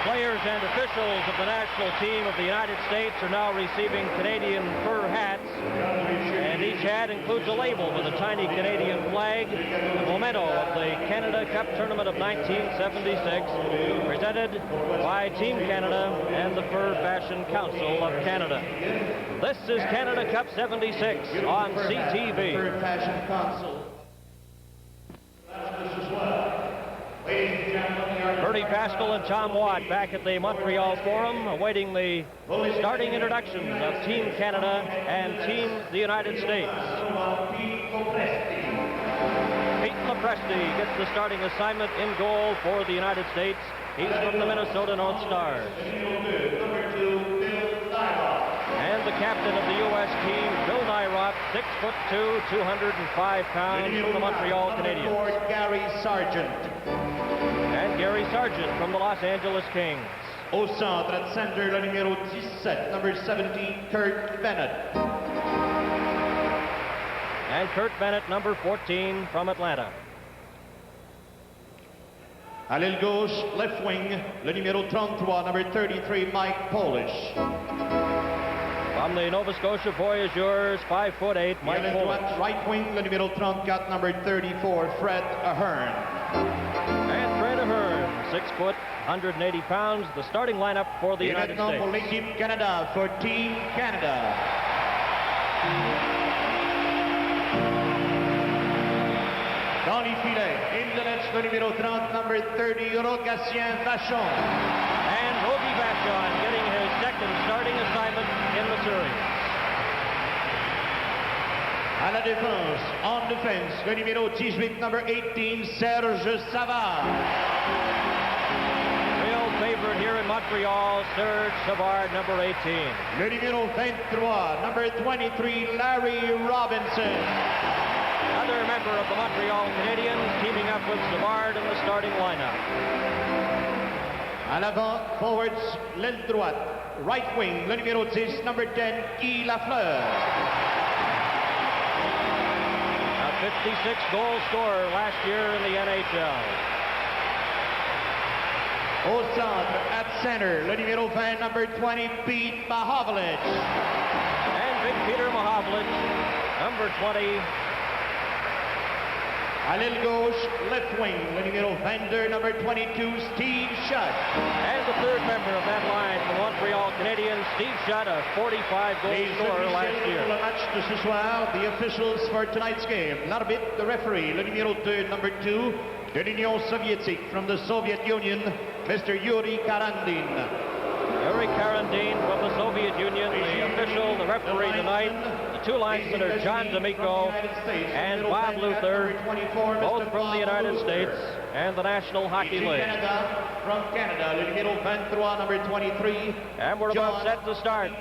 Players and officials of the national team of the United States are now receiving Canadian fur hats, and each hat includes a label with a tiny Canadian flag, a memento of the Canada Cup Tournament of 1976, presented by Team Canada and the Fur Fashion Council of Canada. This is Canada Cup 76 on CTV. Fur Fashion Council. Bernie Pascal and Tom Watt back at the Montreal Forum, awaiting the starting introductions of Team Canada and Team the United States. Pete Lopresti gets the starting assignment in goal for the United States. He's from the Minnesota North Stars. And the captain of the U.S. team, Bill Nyrock, 6'2", 205 pounds, from the Montreal Canadiens. Gary Sargent. And Gary Sargent from the Los Angeles Kings. Au centre, at center, le numéro 17, number 17, Kurt Bennett. And Kurt Bennett, number 14, from Atlanta. À l'aile gauche, left wing, le numéro 33, number 33, Mike Polish. From the Nova Scotia Voyageurs, 5'8", Mike Polish. Right wing, le numéro 34, number 34, Fred Ahern. And Fred Ahern, 6 foot, 180 pounds, the starting lineup for the United States. Pour l'équipe Canada, for Team Canada. Dans les filets, in the net, le numéro 30, number 30, Rogatien Vachon. And Rogie Vachon getting his second starting assignment in the series. À la défense, en défense, le numéro 18, number 18, Serge Savard. Real favorite here in Montreal, Serge Savard, number 18. Le numéro 23, number 23, Larry Robinson. Another member of the Montreal Canadiens teaming up with Savard in the starting lineup. À l'avant, forwards, l'aile droite, right wing, le numéro 10, number 10, Guy Lafleur. A 56-goal scorer last year in the NHL. Au centre, at center, le numéro 20, number 20, Pete Mahovlich. And big Peter Mahovlich, number 20. À l'aile gauche, left wing, le numéro 22, number 22, Steve Shutt. And the third member of that line from Montreal Canadiens, Steve Shutt, a 45-goal scorer last year. Pour le match de ce soir, the officials for tonight's game. Larbit, the referee, le numéro 2, number 2, de l'Union soviétique, from the Soviet Union, Mr. Yuri Karandin. Yuri Karandin from the Soviet Union, the official, the referee tonight. The two linesmen are John D'Amico and Bob Luther, both from the United States and the National Hockey League. From Canada, le numéro 23, number 23. And we're about set to start.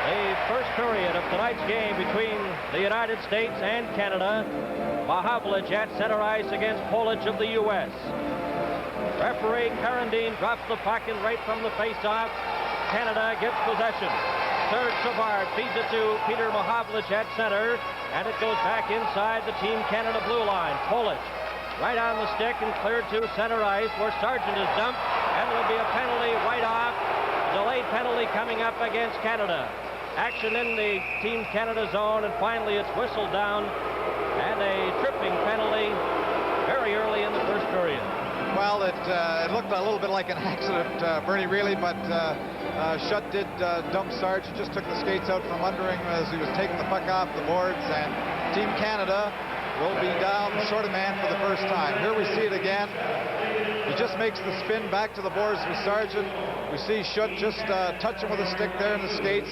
The first period of tonight's game between the United States and Canada. Mahovlich at center ice against Polish of the U.S. Referee Karandin drops the puck and right from the face-off, Canada gets possession. Serge Savard feeds it to Peter Mahovlich at center, and it goes back inside the Team Canada blue line. Polish right on the stick and cleared to center ice where Sargent is dumped, and there'll be a penalty right off. Delayed penalty coming up against Canada. Action in the Team Canada zone, and finally it's whistled down, and a tripping penalty very early in the first period. Well, it looked a little bit like an accident, Bernie, really, but Shutt did dump Sarge. Just took the skates out from under him as he was taking the puck off the boards, and Team Canada will be down short of man for the first time. Here we see it again. He just makes the spin back to the boards with Sargent. We see Shutt just touch him with a stick there in the skates,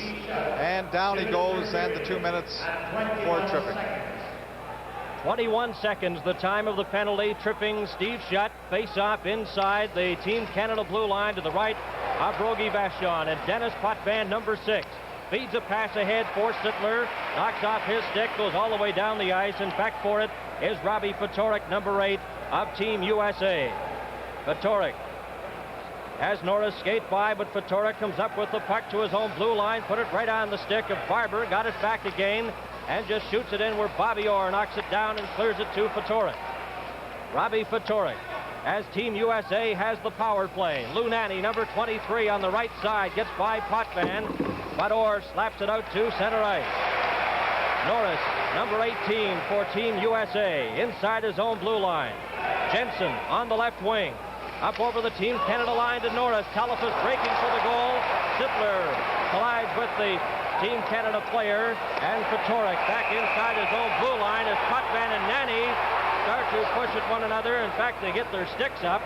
and down he goes, and the 2 minutes for tripping. 21 seconds, the time of the penalty, tripping Steve Shutt. Face-off inside the Team Canada blue line to the right of Rogie Vachon. And Dennis Potvin, number 6, feeds a pass ahead for Sittler. Knocks off his stick, goes all the way down the ice, and back for it is Robbie Ftorek, number 8 of Team USA. Ftorek has Norris skate by, but Ftorek comes up with the puck to his own blue line, put it right on the stick of Barber, got it back again, and just shoots it in where Bobby Orr knocks it down and clears it to Ftorek. Robbie Ftorek as Team USA has the power play. Lou Nanne, number 23 on the right side, gets by Potvin, but Orr slaps it out to center ice. Norris, number 18 for Team USA, inside his own blue line. Jensen on the left wing. Up over the Team Canada line to Norris. Talifas breaking for the goal. Sittler collides with the Team Canada player, and Fatorik back inside his own blue line as Potvin and Nanne start to push at one another. In fact, they get their sticks up,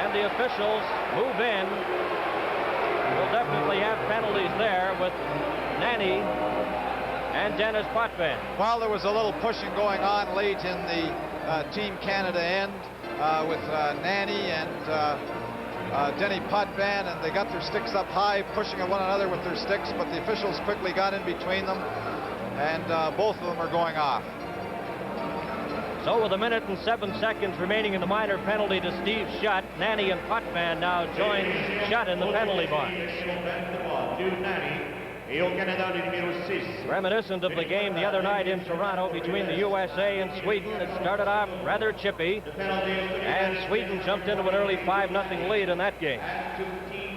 and the officials move in. We'll definitely have penalties there with Nanne and Denis Potvin. Well, there was a little pushing going on late in the Team Canada end with Nanne and Denis Potvin, and they got their sticks up high, pushing at one another with their sticks, but the officials quickly got in between them, and both of them are going off. So with 1 minute and 7 seconds remaining in the minor penalty to Steve Shutt, Nanne and Potvin now join Shutt in the penalty box. Reminiscent of the game the other night in Toronto between the USA and Sweden. It started off rather chippy, and Sweden jumped into an early 5-0 lead in that game.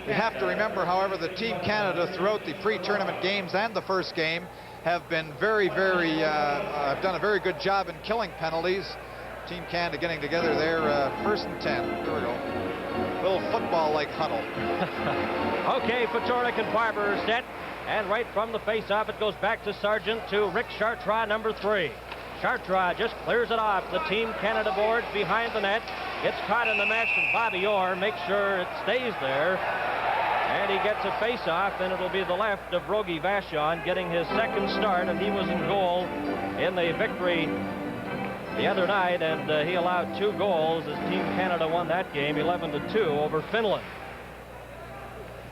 You have to remember, however, that Team Canada throughout the pre-tournament games and the first game have been have done a very good job in killing penalties. Team Canada getting together there, 1st and 10. There we go. Little football-like huddle. Okay, Fatorik and Barber are set. And right from the face-off, it goes back to Sargent, to Rick Chartrand, number 3. Chartrand just clears it off. The Team Canada boards behind the net. It's caught in the mesh, and Bobby Orr makes sure it stays there. And he gets a face-off, and it'll be the left of Rogie Vachon getting his second start, and he was in goal in the victory the other night, and he allowed 2 goals as Team Canada won that game 11-2 over Finland.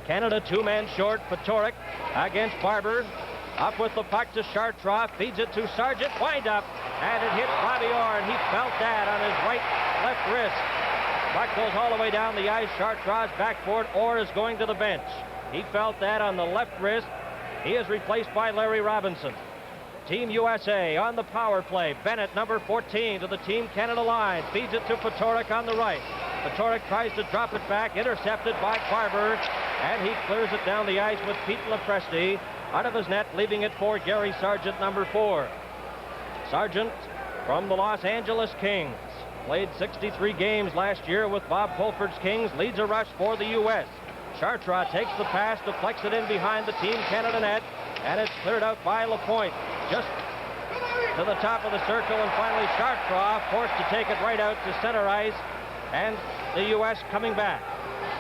Canada 2-man short. Fatorik against Barber. Up with the puck to Chartrand. Feeds it to Sargent. Wind up. And it hit Bobby Orr, and he felt that on his left wrist. Puck goes all the way down the ice. Chartrand's backboard. Orr is going to the bench. He felt that on the left wrist. He is replaced by Larry Robinson. Team USA on the power play. Bennett, number 14, to the Team Canada line. Feeds it to Fatorik on the right. Fatorik tries to drop it back. Intercepted by Barber. And he clears it down the ice with Pete Lepresti out of his net, leaving it for Gary Sargent, number 4. Sargent from the Los Angeles Kings. Played 63 games last year with Bob Pulford's Kings. Leads a rush for the U.S. Chartrand takes the pass, deflects it in behind the Team Canada net, and it's cleared out by Lapointe. Just to the top of the circle, and finally Chartrand forced to take it right out to center ice, and the U.S. coming back.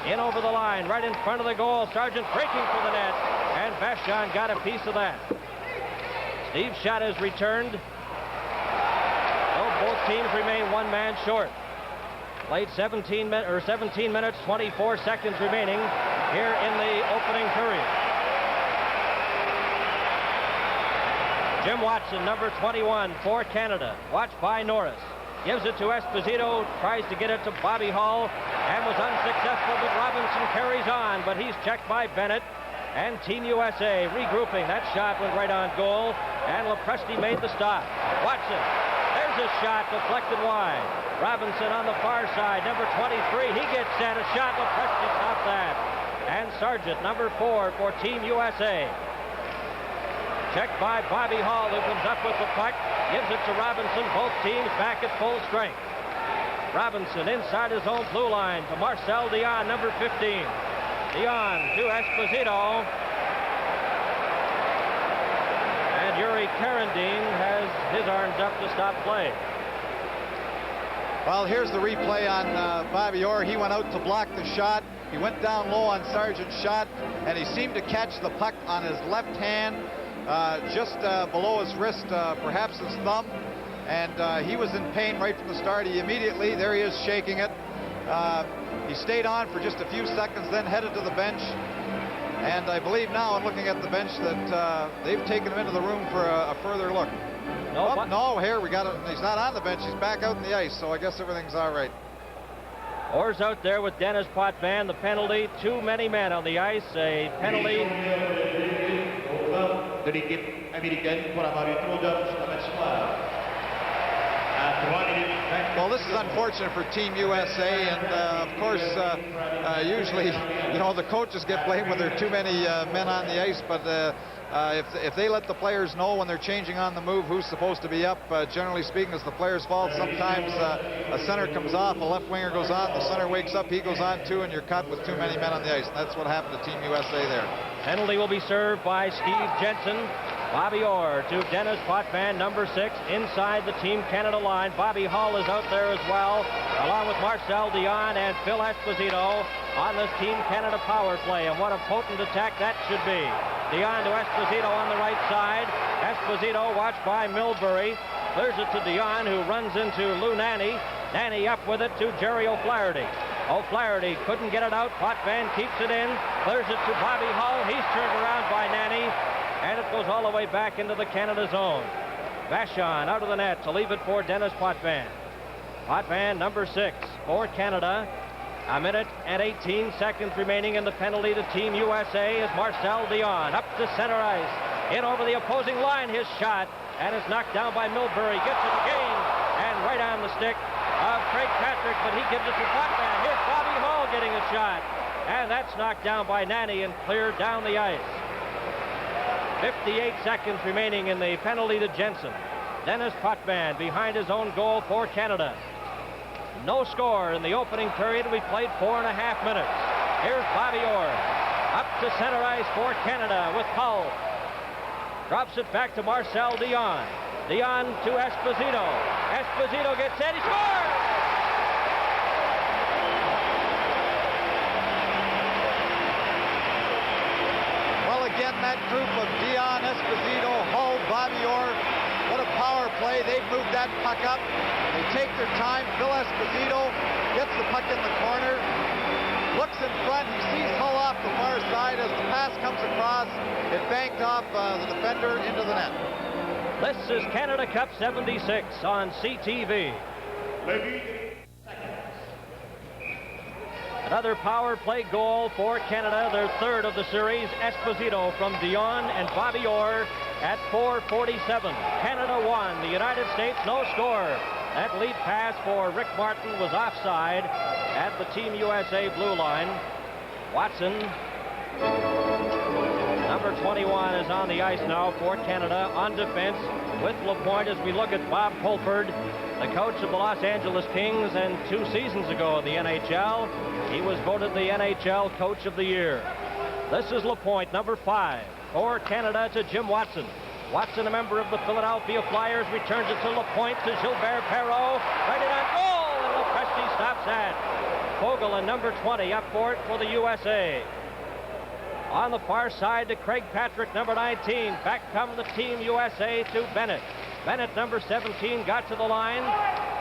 In over the line, right in front of the goal. Sargent breaking for the net, and Vachon got a piece of that. Steve Shutt has returned. So both teams remain 1 man short. Played 17 minutes, 24 seconds remaining here in the opening period. Jim Watson, number 21 for Canada, watched by Norris. Gives it to Esposito, tries to get it to Bobby Hull, and was unsuccessful, but Robinson carries on, but he's checked by Bennett, and Team USA regrouping. That shot went right on goal, and Lepresti made the stop. Watson, there's a shot deflected wide. Robinson on the far side, number 23, he gets set, a shot, Lepresti stopped that. And Sargent, number 4 for Team USA. Checked by Bobby Hull, who comes up with the puck, gives it to Robinson. Both teams back at full strength. Robinson inside his own blue line to Marcel Dion, number 15. Dion to Esposito. And Yuri Karandin has his arms up to stop play. Well, here's the replay on Bobby Orr. He went out to block the shot. He went down low on Sargent's shot, and he seemed to catch the puck on his left hand, just below his wrist, perhaps his thumb, and he was in pain right from the start. He immediately, there he is shaking it. He stayed on for just a few seconds, then headed to the bench, and I believe now, I'm looking at the bench, that they've taken him into the room for a further look. No, here we got it. He's not on the bench, he's back out in the ice, so I guess everything's all right. Orr's out there with Denis Potvin. The penalty, too many men on the ice, a penalty. De l'équipe américaine pour avoir eu trop d'hommes sur la patinoire. À 3 minutes Well, this is unfortunate for Team USA, and of course, usually, you know, the coaches get blamed when there are too many men on the ice, but if they let the players know when they're changing on the move who's supposed to be up, generally speaking, it's the player's fault. Sometimes a center comes off, a left winger goes on, the center wakes up, he goes on too, and you're caught with too many men on the ice. And that's what happened to Team USA there. Penalty will be served by Steve Jensen. Bobby Orr to Dennis Potvin, number 6, inside the Team Canada line. Bobby Hull is out there as well, along with Marcel Dion and Phil Esposito on this Team Canada power play. And what a potent attack that should be. Dion to Esposito on the right side. Esposito, watched by Milbury, clears it to Dion, who runs into Lou Nanne. Nanne up with it to Jerry O'Flaherty. O'Flaherty couldn't get it out. Potvin keeps it in, clears it to Bobby Hull. He's turned around by Nanne, and it goes all the way back into the Canada zone. Vachon out of the net to leave it for Dennis Potvin. Potvin, number 6 for Canada. A minute and 18 seconds remaining in the penalty to Team USA as Marcel Dion up to center ice. In over the opposing line, his shot, and is knocked down by Milbury. Gets it again, and right on the stick of Craig Patrick, but he gives it to Potvin. Here's Bobby Hull getting a shot, and that's knocked down by Nanne and cleared down the ice. 58 seconds remaining in the penalty to Jensen. Dennis Potvin behind his own goal for Canada. No score in the opening period. We played 4.5 minutes. Here's Bobby Orr up to center ice for Canada with Hull. Drops it back to Marcel Dion. Dion to Esposito. Esposito gets it. He scores! Well, again, that group of Dion, Esposito, Hull, Bobby Orr, what a power play. They've moved that puck up. They take their time. Phil Esposito gets the puck in the corner, looks in front. He sees Hull off the far side. As the pass comes across, it banked off the defender into the net. This is Canada Cup 76 on CTV. Another power play goal for Canada, their third of the series. Esposito from Dion and Bobby Orr at 4:47. Canada won. The United States no score. That lead pass for Rick Martin was offside at the Team USA blue line. Watson, number 21, is on the ice now for Canada on defense with LaPointe as we look at Bob Pulford, the coach of the Los Angeles Kings, and 2 seasons ago in the NHL, he was voted the NHL Coach of the Year. This is LaPointe, number 5, for Canada to Jim Watson. Watson, a member of the Philadelphia Flyers, returns it to LaPointe to Gilbert Perreault. Right in on goal, and Lopresti stops that. Fogelin, number 20, up for it for the USA. On the far side to Craig Patrick, number 19. Back come the Team USA to Bennett. Bennett, number 17, got to the line.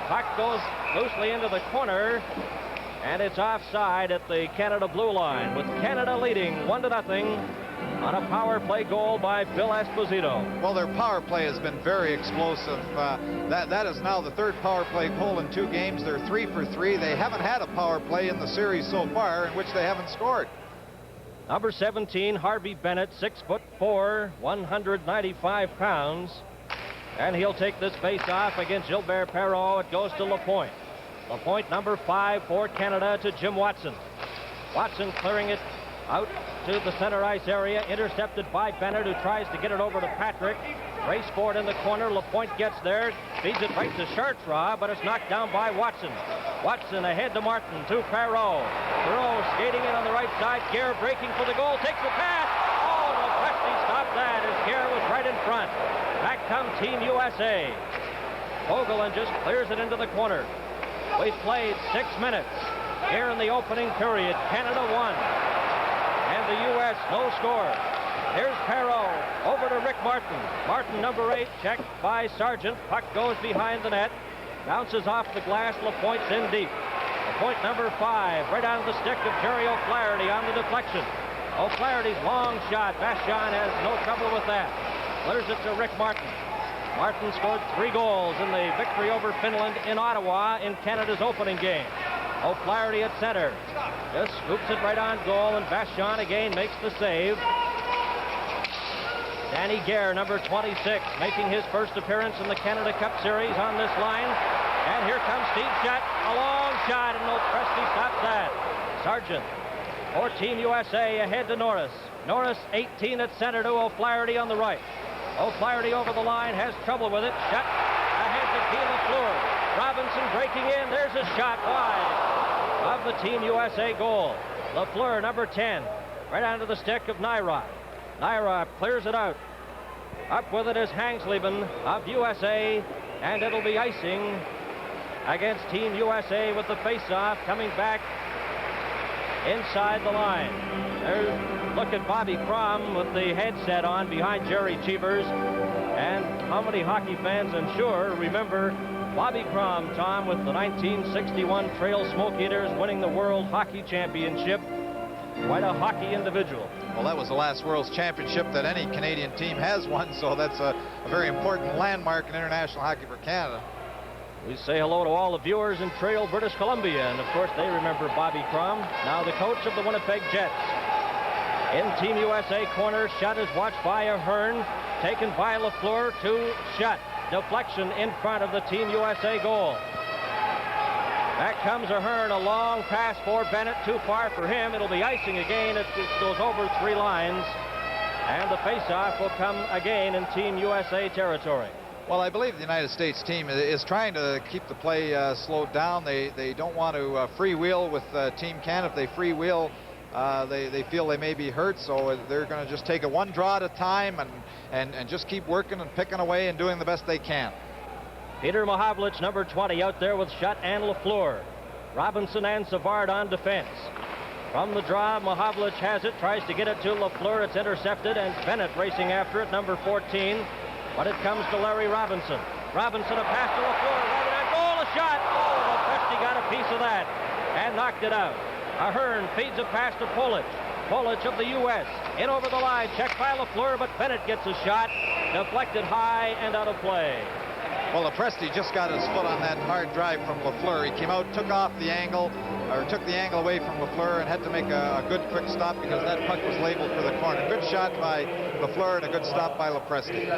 Puck goes loosely into the corner, and it's offside at the Canada blue line, with Canada leading 1-0 on a power play goal by Phil Esposito. Well, their power play has been very explosive. That is now the 3rd power play goal in 2 games. They're 3 for 3. They haven't had a power play in the series so far in which they haven't scored. Number 17, Harvey Bennett, 6'4", 195 pounds. And he'll take this face-off against Gilbert Perreault. It goes to LaPointe. LaPointe, number 5 for Canada to Jim Watson. Watson clearing it out to the center ice area, intercepted by Bennett, who tries to get it over to Patrick. Race for it in the corner. LaPointe gets there, feeds it right to Chartrand, but it's knocked down by Watson. Watson ahead to Martin, to Perreault. Perreault skating in on the right side. Gare breaking for the goal, takes the pass. Oh, Lopresti stopped that as Gare was right in front. Back come Team USA. Fogelin just clears it into the corner. We've played 6 minutes here in the opening period. Canada won. And the U.S. no score. Here's Perreault over to Rick Martin. Martin, number 8, checked by Sargent. Puck goes behind the net. Bounces off the glass. LaPointe's in deep. LaPointe, number 5, right on the stick of Jerry O'Flaherty on the deflection. O'Flaherty's long shot. Vachon has no trouble with that. Clears it to Rick Martin. Martin scored 3 goals in the victory over Finland in Ottawa in Canada's opening game. O'Flaherty at center. Just scoops it right on goal, and Vachon again makes the save. Danny Gare, number 26, making his first appearance in the Canada Cup Series on this line. And here comes Steve Shutt. A long shot, and Lopresti stops that. Sargent for Team USA ahead to Norris. Norris 18 at center to O'Flaherty on the right. O'Flaherty over the line, has trouble with it. Shutt ahead to Guy Lafleur. Robinson breaking in. There's a shot wide of the Team USA goal. Lafleur, number 10, right onto the stick of Naira. Naira clears it out. Up with it is Hangsleben of USA, and it'll be icing against Team USA with the face-off coming back inside the line. Look at Bobby Crom with the headset on behind Jerry Cheevers. And how many hockey fans, I'm sure, remember Bobby Crom, Tom, with the 1961 Trail Smoke Eaters winning the World Hockey Championship. Quite a hockey individual. Well, that was the last World's Championship that any Canadian team has won, so that's a very important landmark in international hockey for Canada. We say hello to all the viewers in Trail, British Columbia, and of course they remember Bobby Crom, now the coach of the Winnipeg Jets. In Team USA corner, Shutt is watched by Ahern, taken by Lafleur to Shutt. Deflection in front of the Team USA goal. Back comes Ahern, a long pass for Bennett, too far for him. It'll be icing again. It goes over 3 lines, and the face-off will come again in Team USA territory. Well, I believe the United States team is trying to keep the play slowed down. They don't want to freewheel with Team Canada. If they freewheel, they feel they may be hurt, so they're going to just take it one draw at a time and just keep working and picking away and doing the best they can. Peter Mahovlich, number 20, out there with Shutt and Lafleur. Robinson and Savard on defense. From the draw, Mahovlich has it, tries to get it to Lafleur. It's intercepted, and Bennett racing after it, number 14. But it comes to Larry Robinson. Robinson, a pass to Lafleur, right on goal, a shot. Oh, Lopresti got a piece of that and knocked it out. Ahern feeds a pass to Polic. Polic of the U.S. in over the line, checked by Lafleur, but Bennett gets a shot, deflected high and out of play. Well, Lopresti just got his foot on that hard drive from Lafleur. He came out, took off the angle, or took the angle away from Lafleur, and had to make a good quick stop because that puck was labeled for the corner. Good shot by Lafleur and a good stop by Lopresti.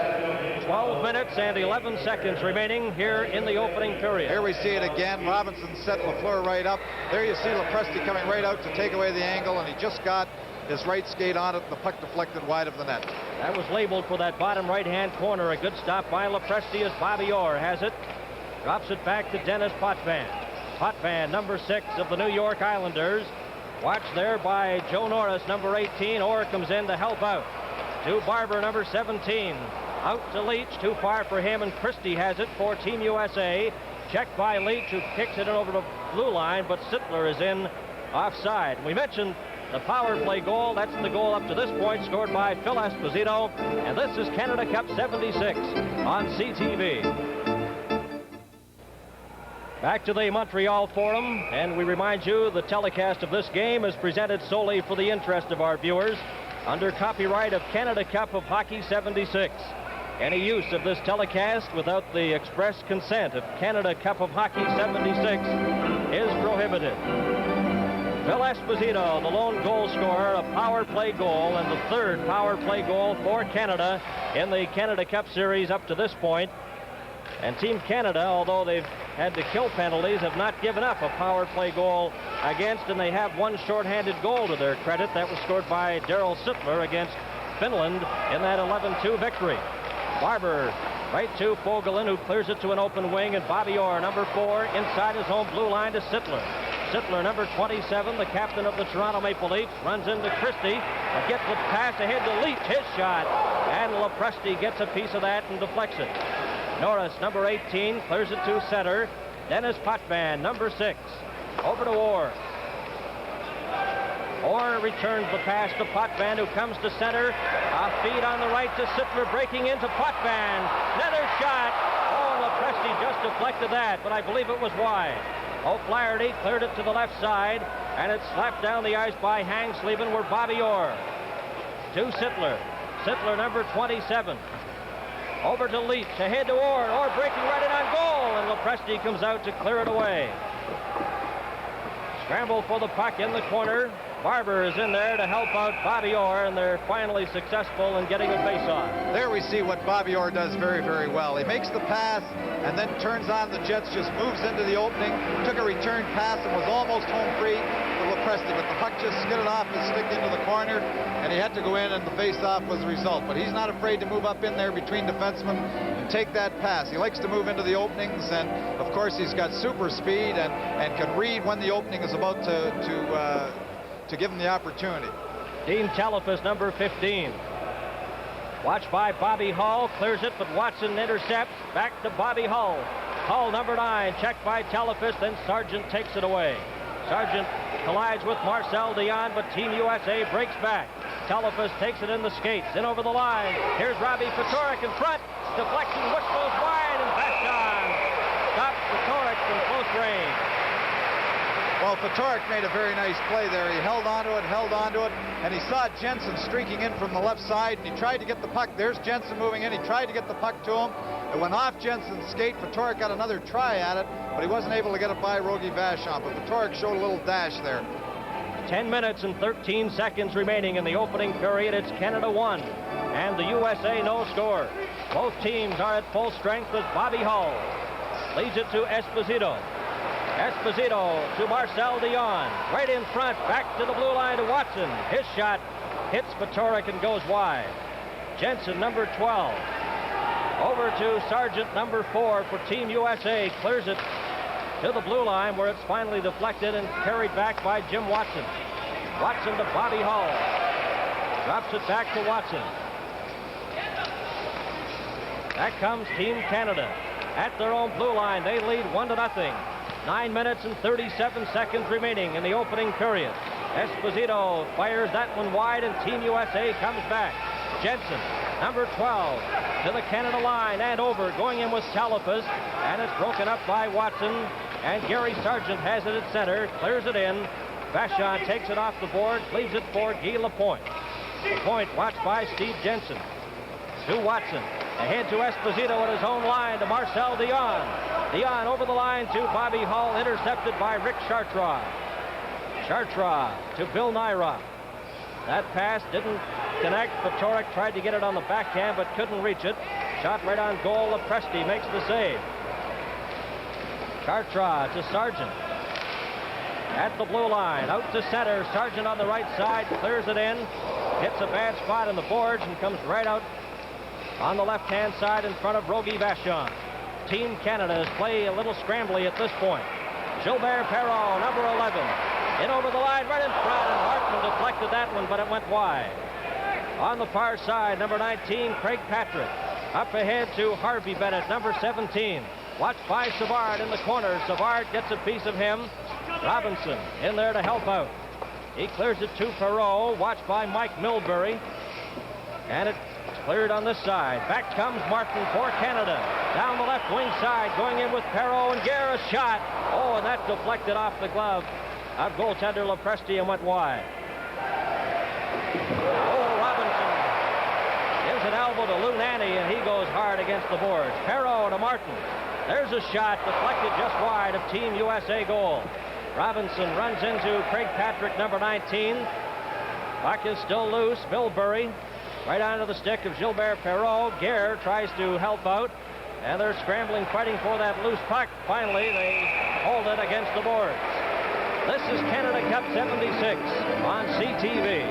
12 minutes and 11 seconds remaining here in the opening period. Here we see it again. Robinson set Lafleur right up. There you see Lopresti coming right out to take away the angle, and he just got his right skate on it. The puck deflected wide of the net. That was labeled for that bottom right-hand corner. A good stop by Lopresti as Bobby Orr has it. Drops it back to Dennis Potvin. Potvin, number 6 of the New York Islanders. Watched there by Joe Norris, number 18. Orr comes in to help out. To Barber, number 17. Out to Leach, too far for him, and Christie has it for Team USA. Checked by Leach, who kicks it over the blue line, but Sittler is in offside. We mentioned the power play goal. That's the goal up to this point, scored by Phil Esposito. And this is Canada Cup 76 on CTV. Back to the Montreal Forum, and we remind you the telecast of this game is presented solely for the interest of our viewers under copyright of Canada Cup of Hockey 76. Any use of this telecast without the express consent of Canada Cup of Hockey 76 is prohibited. Phil Esposito, the lone goal scorer, a power play goal, and the third power play goal for Canada in the Canada Cup Series up to this point. And Team Canada, although they've had to kill penalties, have not given up a power play goal against, and they have one shorthanded goal to their credit. That was scored by Daryl Sittler against Finland in that 11-2 victory. Barber right to Fogelin, who clears it to an open wing, and Bobby Orr, number 4, inside his own blue line to Sittler. Sittler, number 27, the captain of the Toronto Maple Leafs, runs into Christie, but gets the pass ahead to Leach, his shot, and Lopresti gets a piece of that and deflects it. Norris, number 18, clears it to center. Dennis Potvin, number 6, over to Orr. Orr returns the pass to Potvin, who comes to center. A feed on the right to Sittler, breaking into Potvin. Another shot. Oh, Lopresti just deflected that, but I believe it was wide. O'Flaherty cleared it to the left side, and it's slapped down the ice by Hangsleben, where Bobby Orr. To Sittler. Sittler, number 27. Over to Leach, ahead to Orr. Orr breaking right in on goal, and Lopresti comes out to clear it away. Scramble for the puck in the corner. Barber is in there to help out Bobby Orr, and they're finally successful in getting a face-off. There we see what Bobby Orr does very, very well. He makes the pass and then turns on the jets, just moves into the opening, took a return pass and was almost home free to Lopresti, but the puck just skidded off his stick into the corner, and he had to go in, and the face-off was the result. But he's not afraid to move up in there between defensemen and take that pass. He likes to move into the openings, and of course he's got super speed and can read when the opening is about to give him the opportunity. Dean Telephus, number 15. Watched by Bobby Hull, clears it, but Watson intercepts. Back to Bobby Hull. Hull, number 9, checked by Telephus, then Sargent takes it away. Sargent collides with Marcel Dion, but Team USA breaks back. Telephus takes it in the skates, in over the line. Here's Robbie Ftorek in front. Deflection, whisk goes wide, and Vachon stops Ftorek from close range. Well, Ftorek made a very nice play there. He held onto it, and he saw Jensen streaking in from the left side, and he tried to get the puck. There's Jensen moving in. He tried to get the puck to him. It went off Jensen's skate. Ftorek got another try at it, but he wasn't able to get it by Rogie Vachon. But Ftorek showed a little dash there. 10 minutes and 13 seconds remaining in the opening period. It's Canada 1, and the USA no score. Both teams are at full strength as Bobby Hull leads it to Esposito. Esposito to Marcel Dion. Right in front, back to the blue line to Watson. His shot hits Ftorek and goes wide. Jensen, number 12. Over to Sargent, number 4 for Team USA. Clears it to the blue line where it's finally deflected and carried back by Jim Watson. Watson to Bobby Hull. Drops it back to Watson. Back comes Team Canada. At their own blue line, they lead 1-0. 9 minutes and 37 seconds remaining in the opening period. Esposito fires that one wide, and Team USA comes back. Jensen, number 12, to the Canada line and over, going in with Telephus, and it's broken up by Watson, and Gary Sargent has it at center, clears it in. Vachon takes it off the board, leaves it for Guy Lapointe. Lapointe watched by Steve Jensen. To Watson, ahead to Esposito at his own line to Marcel Dion. Dion over the line to Bobby Hull, intercepted by Rick Chartrand. Chartrand to Bill Nyrock. That pass didn't connect. Ftorek tried to get it on the backhand but couldn't reach it. Shot right on goal. Lopresti makes the save. Chartrand to Sargent. At the blue line, out to center. Sargent on the right side, clears it in. Hits a bad spot in the boards and comes right out on the left-hand side in front of Rogie Vachon. Team Canada's play a little scrambly at this point. Gilbert Perreault, number 11. In over the line, right in front, and Hartman deflected that one, but it went wide. On the far side, number 19, Craig Patrick. Up ahead to Harvey Bennett, number 17. Watched by Savard in the corner. Savard gets a piece of him. Robinson in there to help out. He clears it to Perreault, watched by Mike Milbury. And it's cleared on this side. Back comes Martin for Canada. Down the left wing side, going in with Perreault, and Guerra shot. Oh, and that deflected off the glove of goaltender Lopresti and went wide. Oh, Robinson gives an elbow to Lou Nanne, and he goes hard against the boards. Perreault to Martin. There's a shot deflected just wide of Team USA goal. Robinson runs into Craig Patrick, number 19. Puck is still loose. Milbury right onto the stick of Gilbert Perreault. Guerre tries to help out, and they're scrambling, fighting for that loose puck. Finally, they hold it against the boards. This is Canada Cup 76 on CTV.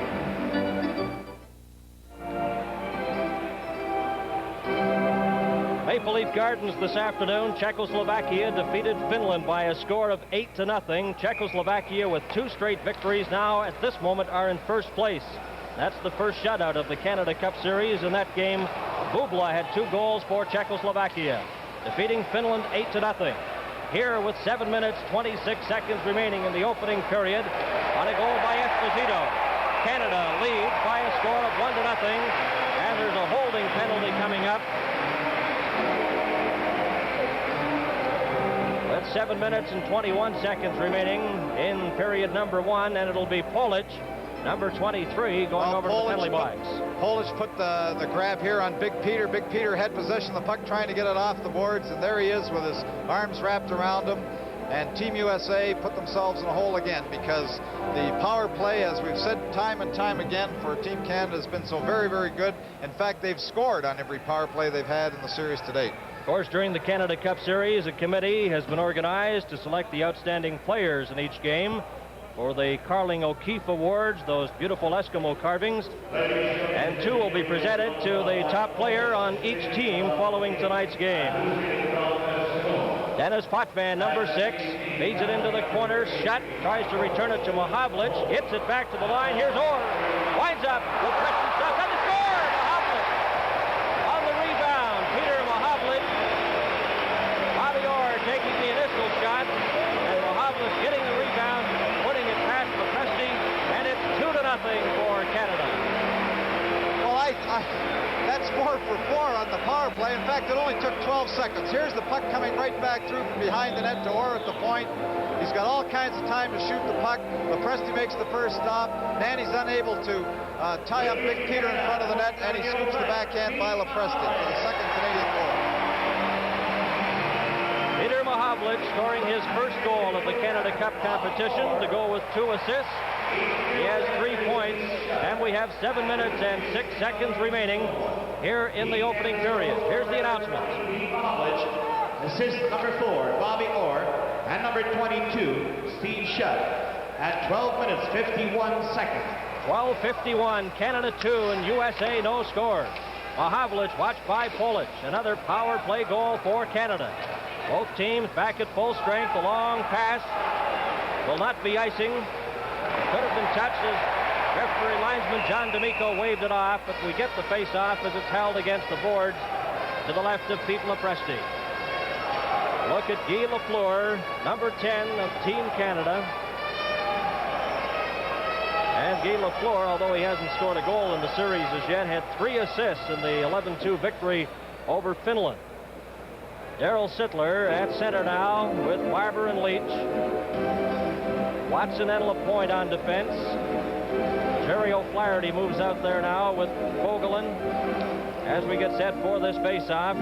Maple Leaf Gardens this afternoon. Czechoslovakia defeated Finland by a score of 8-0. Czechoslovakia, with 2 straight victories, now at this moment are in first place. That's the first shutout of the Canada Cup Series. In that game, Bubla had 2 goals for Czechoslovakia, defeating Finland 8-0. Here, with 7 minutes, 26 seconds remaining in the opening period, on a goal by Esposito, Canada leads by a score of 1-0, and there's a holding penalty coming up. With 7 minutes and 21 seconds remaining in period number 1, and it'll be Polic, number 23, going over to the penalty box. Polic put the grab here on Big Peter. Big Peter had possession of the puck, trying to get it off the boards, and there he is with his arms wrapped around him. and Team USA put themselves in a hole again, because the power play, as we've said time and time again, for Team Canada has been so very, very good. In fact, they've scored on every power play they've had in the series to date. Of course, during the Canada Cup Series, a committee has been organized to select the outstanding players in each game for the Carling O'Keefe Awards, those beautiful Eskimo carvings. And 2 will be presented to the top player on each team following tonight's game. Dennis Potvin, number 6, feeds it into the corner. Shot, tries to return it to Mahavlich, hits it back to the line. Here's Orr, winds up, the pressure stop, and the score! Mahavlich on the rebound. Peter Mahavlich, Bobby Orr taking the initial shot, and Mahavlich getting the rebound, putting it past Lepresti, and it's 2-0 for Canada. Well, that's 4 for 4 on the power play. In fact, it only took 12 seconds. Here's the puck coming right back through from behind the net to Orr at the point. He's got all kinds of time to shoot the puck. Lepresti makes the first stop. Nanny's unable to tie up Big Peter in front of the net, and he scoops the backhand by Lepresti for the second Canadian goal. Peter Mahavlich scoring his first goal of the Canada Cup competition to go with 2 assists. He has 3 points, and we have 7 minutes and 6 seconds remaining here in the opening period. Here's the announcement. Assist number 4, Bobby Orr, and number 22, Steve Shutt, at 12 minutes, 51 seconds. 12:51, Canada 2 and USA no score. Mahavlich watched by Polic. Another power play goal for Canada. Both teams back at full strength. A long pass will not be icing. Could have been touched as referee linesman John D'Amico waved it off, but we get the face-off as it's held against the boards to the left of Pete Lepresti. Look at Guy Lafleur, number 10 of Team Canada. And Guy Lafleur, although he hasn't scored a goal in the series as yet, had 3 assists in the 11-2 victory over Finland. Darryl Sittler at center now with Barber and Leach. Watson and LaPointe on defense. Jerry O'Flaherty moves out there now with Vogelin. As we get set for this face-off,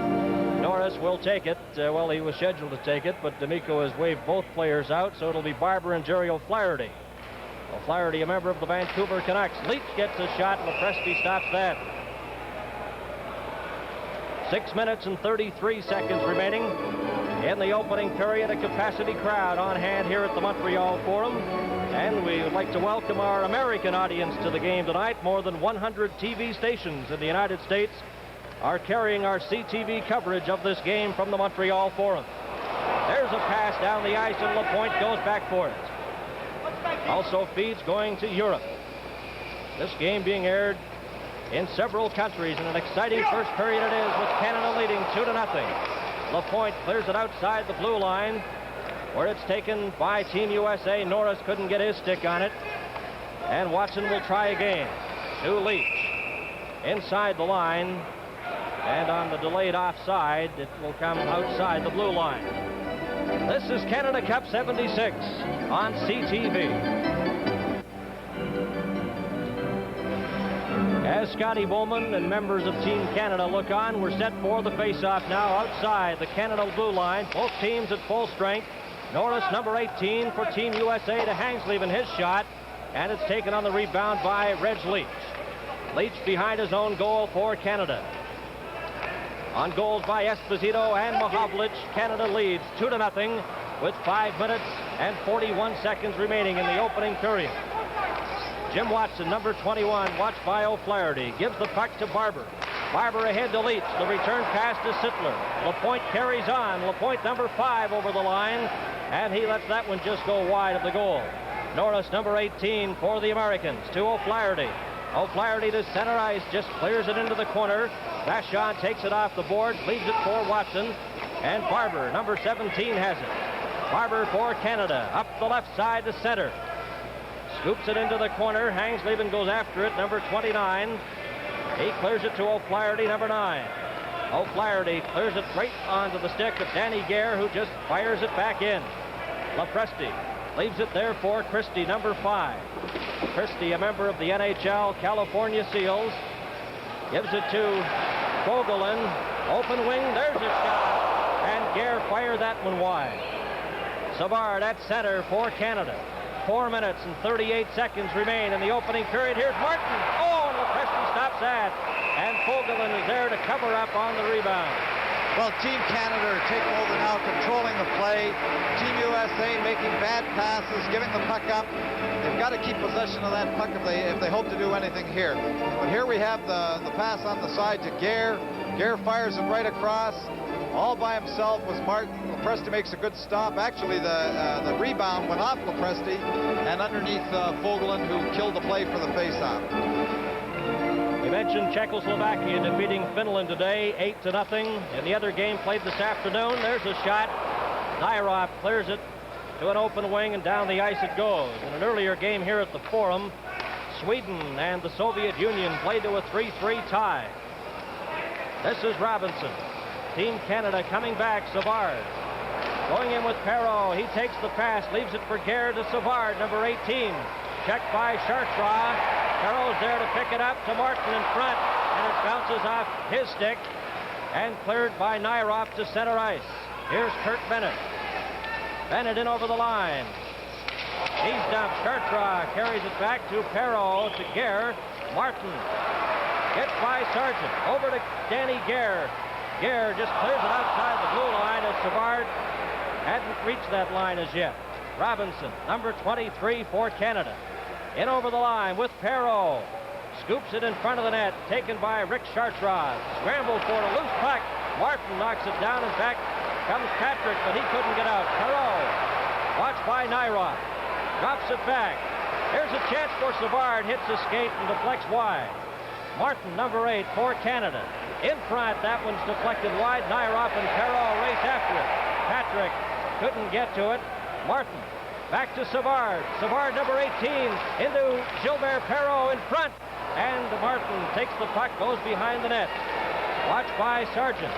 Norris will take it. Well, he was scheduled to take it, but D'Amico has waved both players out, so it'll be Barber and Jerry O'Flaherty. O'Flaherty, a member of the Vancouver Canucks. Leach gets a shot, and Lepresti stops that. 6 minutes and 33 seconds remaining in the opening period. A capacity crowd on hand here at the Montreal Forum, and we would like to welcome our American audience to the game tonight. More than 100 TV stations in the United States are carrying our CTV coverage of this game from the Montreal Forum. There's a pass down the ice, and LaPointe goes back for it. Also feeds going to Europe. This game being aired in several countries, and an exciting first period it is, with Canada leading 2-0. LaPointe clears it outside the blue line, where it's taken by Team USA. Norris couldn't get his stick on it, and Watson will try again. To Leach. Inside the line, and on the delayed offside, it will come outside the blue line. This is Canada Cup 76 on CTV. As Scotty Bowman and members of Team Canada look on, we're set for the face-off now outside the Canada blue line. Both teams at full strength. Norris, number 18 for Team USA, to Hangsleven his shot, and it's taken on the rebound by Reg Leach. Leach behind his own goal for Canada. On goals by Esposito and Mahavlich, Canada leads 2-0 with 5 minutes and 41 seconds remaining in the opening period. Jim Watson, number 21, watched by O'Flaherty, gives the puck to Barber. Barber ahead to Leach. The return pass to Sittler. LaPointe carries on. LaPointe, number 5, over the line, and he lets that one just go wide of the goal. Norris, number 18, for the Americans, to O'Flaherty. O'Flaherty to center ice, just clears it into the corner. Vachon takes it off the boards, leaves it for Watson, and Barber, number 17, has it. Barber for Canada, up the left side to center. Scoops it into the corner. Hangsleven goes after it, number 29. He clears it to O'Flaherty, number 9. O'Flaherty clears it right onto the stick of Danny Gare, who just fires it back in. Lepresti leaves it there for Christie, number 5. Christie, a member of the NHL California Seals, gives it to Vogelin. Open wing, there's a shot. And Gare fired that one wide. Savard at center for Canada. 4 minutes and 38 seconds remain in the opening period. Here's Martin. Oh, and Lepresti stops that. And Fogelin is there to cover up on the rebound. Well, Team Canada are taking over now, controlling the play. Team USA making bad passes, giving the puck up. They've got to keep possession of that puck if they hope to do anything here. But here we have the pass on the side to Gare. Gare fires it right across. All by himself was Martin. Lepresti makes a good stop. Actually, the rebound went off Lepresti and underneath Fogelin, who killed the play for the faceoff. We mentioned Czechoslovakia defeating Finland today, 8-0. In the other game played this afternoon, there's a shot. Nairov clears it to an open wing, and down the ice it goes. In an earlier game here at the Forum, Sweden and the Soviet Union played to a 3-3 tie. This is Robinson. Team Canada coming back. Savard going in with Perreault. He takes the pass, leaves it for Gare to Savard, number 18. Checked by Chartrand. Perreault's there to pick it up to Martin in front, and it bounces off his stick and cleared by Nairov to center ice. Here's Kurt Bennett. Bennett in over the line. He's dumped. Chartrand carries it back to Perreault, to Gare. Martin gets by Sargent. Over to Danny Gare. Gare just clears it outside the blue line as Savard hadn't reached that line as yet. Robinson, number 23 for Canada. In over the line with Perreault. Scoops it in front of the net. Taken by Rick Chartrand. Scramble for a loose puck. Martin knocks it down. In fact, comes Patrick, but he couldn't get out. Perreault, watched by Nairov. Drops it back. Here's a chance for Savard. Hits the skate and deflects wide. Martin, number 8 for Canada. In front, that one's deflected wide. Nairov and Perreault race after it. Patrick couldn't get to it. Martin back to Savard. Savard, number 18, into Gilbert Perreault in front. And Martin takes the puck, goes behind the net. Watched by Sargent.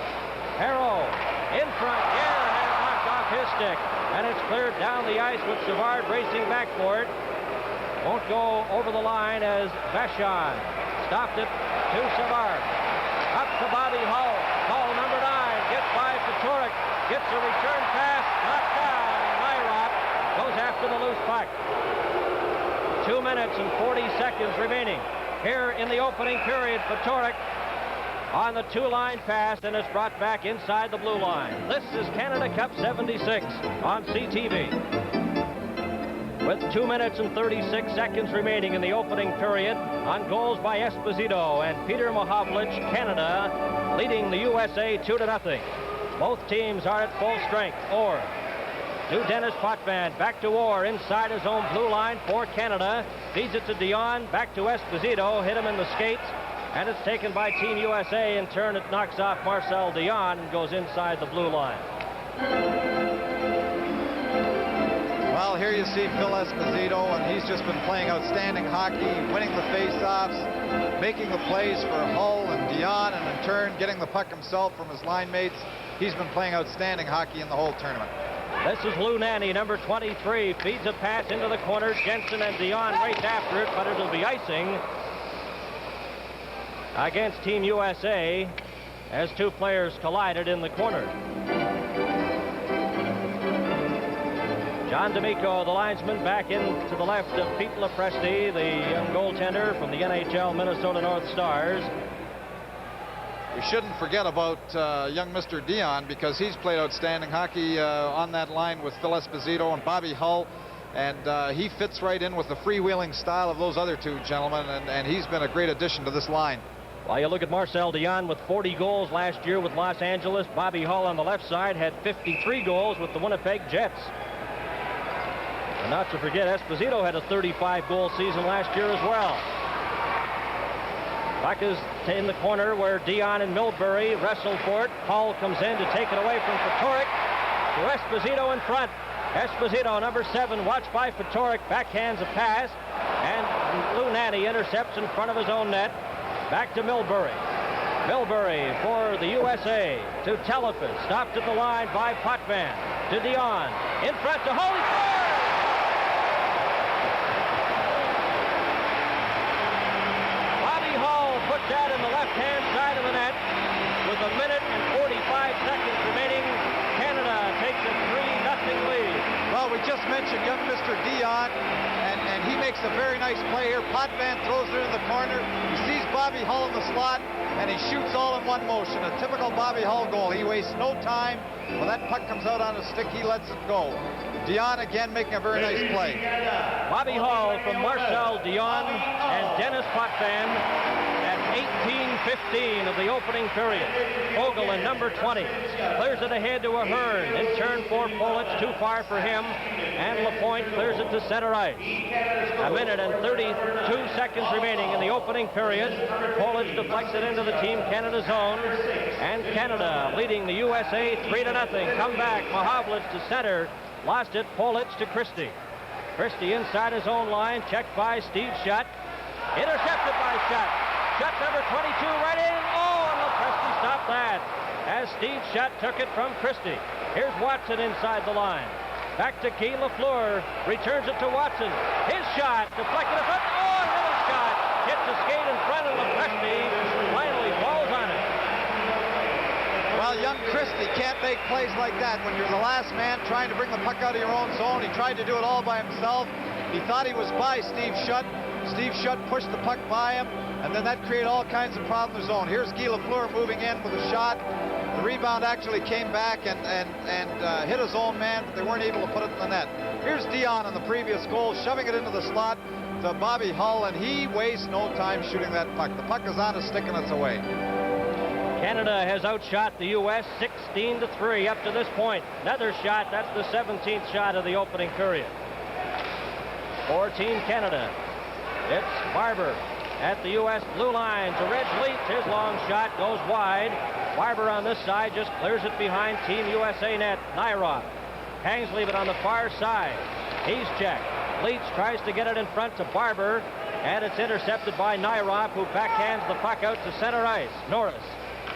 Perreault in front. Gare had it knocked off his stick. And it's cleared down the ice with Savard racing back for it. Won't go over the line as Vachon stopped it to Savard. Up to Bobby Hull. Hull, number 9, gets by Fedoruk. Gets a return pass. Knocked down. And Nairov goes after the loose puck. 2 minutes and 40 seconds remaining here in the opening period. Fedoruk on the two-line pass, and it's brought back inside the blue line. This is Canada Cup 76 on CTV. With 2 minutes and 36 seconds remaining in the opening period, on goals by Esposito and Peter Mahovlich, Canada leading the USA 2-0. Both teams are at full strength. Orr to Dennis Potvin, back to Orr inside his own blue line for Canada. Feeds it to Dion, back to Esposito, hit him in the skates, and it's taken by Team USA. In turn, it knocks off Marcel Dion and goes inside the blue line. Well, here you see Phil Esposito, and he's just been playing outstanding hockey, winning the face-offs, making the plays for Hull and Dion, and in turn getting the puck himself from his line mates. He's been playing outstanding hockey in the whole tournament. This is Lou Nanne, number 23, feeds a pass into the corner. Jensen and Dion race after it, but it'll be icing against Team USA as two players collided in the corner. John D'Amico, the linesman, back in to the left of Pete Lepresti, the young goaltender from the NHL Minnesota North Stars. We shouldn't forget about young Mr. Dion, because he's played outstanding hockey on that line with Phil Esposito and Bobby Hull, and he fits right in with the freewheeling style of those other two gentlemen, and he's been a great addition to this line. While you look at Marcel Dion with 40 goals last year with Los Angeles, Bobby Hull on the left side had 53 goals with the Winnipeg Jets. And not to forget, Esposito had a 35-goal season last year as well. Puck is in the corner where Dion and Milbury wrestle for it. Hull comes in to take it away from Fedoruk. To Esposito in front. Esposito, number 7, watched by Fedoruk, backhands a pass, and Lou Nanne intercepts in front of his own net. Back to Milbury. Milbury for the USA to Telefis. Stopped at the line by Potvin. To Dion. In front to Hull. He scores! Bobby Hull put that in the left-hand side of the net. With a minute and 45 seconds remaining, Canada takes a 3-0 lead. Well, makes a very nice play here. Potvin throws it in the corner. He sees Bobby Hull in the slot, and he shoots all in one motion. A typical Bobby Hull goal. He wastes no time. When that puck comes out on a stick, he lets it go. Dion again making a very nice play. Bobby Hull from Marcel Dion and Dennis Potvin at 18:15 of the opening period. Vogel in number 20 clears it ahead to Ahern. In turn for Politz, too far for him, and Lapointe clears it to center ice. A minute and 32 seconds remaining in the opening period. Politz deflects it into the Team Canada zone, and Canada leading the USA 3-0. Come back, Mahavlich to center. Lost it, Politz to Christie. Christie inside his own line, checked by Steve Shutt. Intercepted by Shutt. Shutt number 22 right in. Oh, and Lepresti stopped that as Steve Shutt took it from Christie. Here's Watson inside the line. Back to Guy Lafleur. Returns it to Watson. His shot deflected in front. Oh, another shot. Hits a skate in front of Lepresti. Finally falls on it. Well, young Christie can't make plays like that when you're the last man trying to bring the puck out of your own zone. He tried to do it all by himself. He thought he was by Steve Shutt. Steve Shutt pushed the puck by him, and then that created all kinds of problems in the zone. Here's Guy Lafleur moving in with a shot. The rebound actually came back and hit his own man, but they weren't able to put it in the net. Here's Dion on the previous goal, shoving it into the slot to Bobby Hull, and he wastes no time shooting that puck. The puck is on a stick and it's away. Canada has outshot the U.S. 16-3 up to this point. Another shot, that's the 17th shot of the opening period. For Team Canada, it's Barber at the U.S. blue line to Reg Leach. His long shot goes wide. Barber on this side just clears it behind Team USA net. Nyroff hangs leave it on the far side. He's checked. Leach tries to get it in front to Barber, and it's intercepted by Nyroff, who backhands the puck out to center ice. Norris,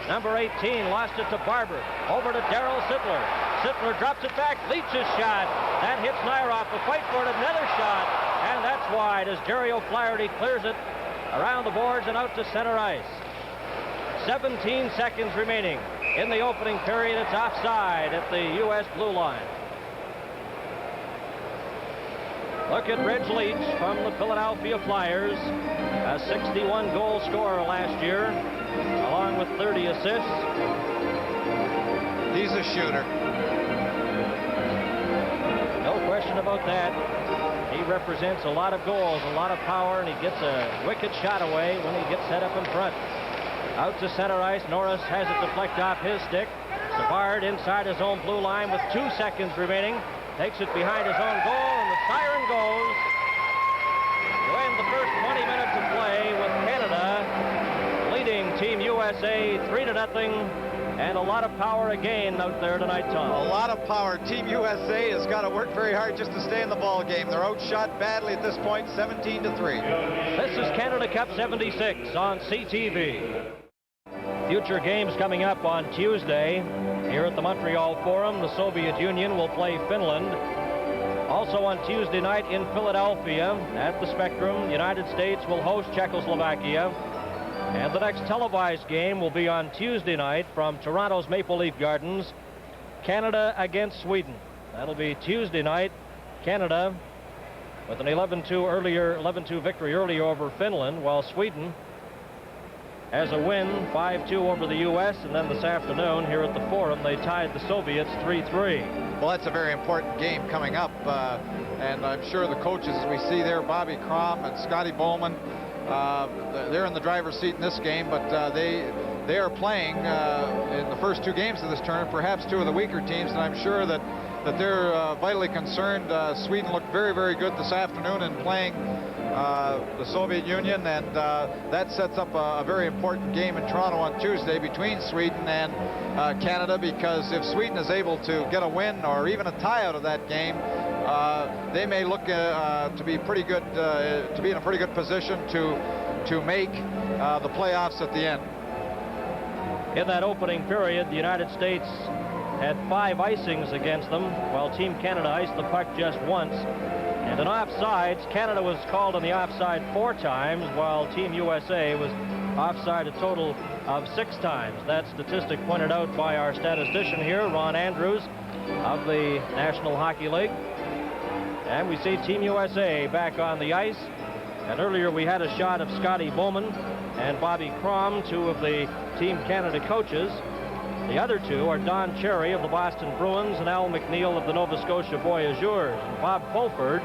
number 18, lost it to Barber. Over to Darryl Sittler. Sittler drops it back. Leach's shot. That hits Nyroff. The fight for it. Another shot. And that's wide as Jerry O'Flaherty clears it around the boards and out to center ice. 17 seconds remaining in the opening period. It's offside at the U.S. blue line. Look at Reg Leach from the Philadelphia Flyers, a 61-goal scorer last year, along with 30 assists. He's a shooter. No question about that. He represents a lot of goals, a lot of power, and he gets a wicked shot away when he gets set up in front. Out to center ice. Norris has it deflect off his stick. Savard inside his own blue line with 2 seconds remaining. Takes it behind his own goal, and the siren goes to end the first 20 minutes of play with Canada leading Team USA 3-0. And a lot of power again out there tonight, Tom. A lot of power. Team USA has got to work very hard just to stay in the ball game. They're outshot badly at this point, 17-3. This is Canada Cup 76 on CTV. Future games coming up on Tuesday. Here at the Montreal Forum, the Soviet Union will play Finland. Also on Tuesday night in Philadelphia at the Spectrum, the United States will host Czechoslovakia. And the next televised game will be on Tuesday night from Toronto's Maple Leaf Gardens, Canada against Sweden. That'll be Tuesday night. Canada with an 11-2 victory earlier over Finland, while Sweden has a win 5-2 over the U.S. And then this afternoon here at the Forum, they tied the Soviets 3-3. Well, that's a very important game coming up, and I'm sure the coaches we see there, Bobby Crom and Scotty Bowman, they're in the driver's seat in this game, but they are playing in the first 2 games of this tournament, perhaps 2 of the weaker teams, and I'm sure that they're vitally concerned. Sweden looked very, very good this afternoon in playing the Soviet Union, and that sets up a very important game in Toronto on Tuesday between Sweden and Canada, because if Sweden is able to get a win or even a tie out of that game, they may look to be pretty good, to be in a pretty good position to make the playoffs at the end. In that opening period, the United States had 5 icings against them, while Team Canada iced the puck just once. And in offsides, Canada was called on the offside 4 times, while Team USA was offside a total of 6 times. That statistic pointed out by our statistician here, Ron Andrews of the National Hockey League. And we see Team USA back on the ice. And earlier we had a shot of Scotty Bowman and Bobby Crom, two of the Team Canada coaches. The other two are Don Cherry of the Boston Bruins and Al McNeil of the Nova Scotia Voyageurs. And Bob Fulford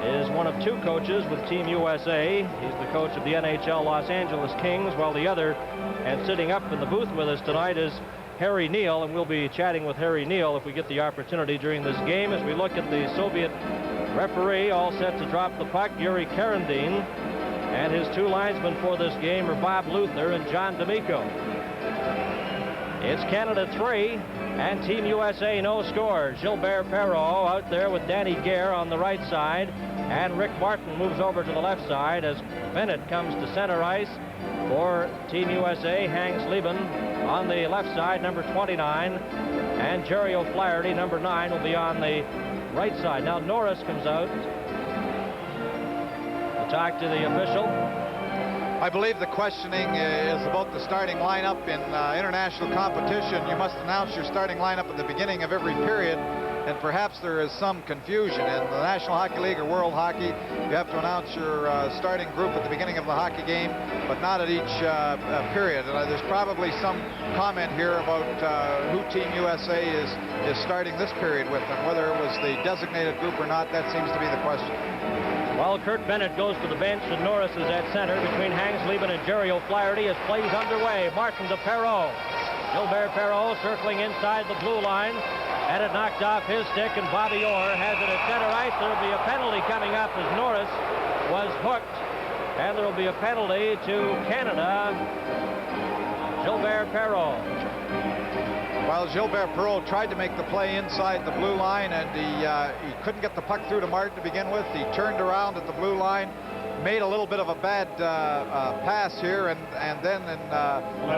is one of two coaches with Team USA. He's the coach of the NHL Los Angeles Kings, while the other, and sitting up in the booth with us tonight, is Harry Neal, and we'll be chatting with Harry Neal if we get the opportunity during this game as we look at the Soviet referee all set to drop the puck, Yuri Karandin, and his two linesmen for this game are Bob Luther and John D'Amico. It's Canada 3 and Team USA no score. Gilbert Perreault out there with Danny Gare on the right side, and Rick Martin moves over to the left side as Bennett comes to center ice for Team USA. Hanks Lieben on the left side, number 29, and Jerry O'Flaherty, number 9, will be on the right side. Now Norris comes out to talk to the official. I believe the questioning is about the starting lineup. In international competition, you must announce your starting lineup at the beginning of every period, and perhaps there is some confusion. In the National Hockey League or World Hockey, you have to announce your starting group at the beginning of the hockey game, but not at each period. And there's probably some comment here about who Team USA is starting this period with, and whether it was the designated group or not. That seems to be the question. Well, Kurt Bennett goes to the bench, and Norris is at center between Hanks Lieben and Jerry O'Flaherty as plays underway. Martin to Perreault. Gilbert Perreault circling inside the blue line. Had it knocked off his stick, and Bobby Orr has it at center ice. There will be a penalty coming up as Norris was hooked, and there will be a penalty to Canada. Gilbert Perreault. Well, Gilbert Perreault tried to make the play inside the blue line, and he couldn't get the puck through to Martin to begin with. He turned around at the blue line, made a little bit of a bad pass here, and then in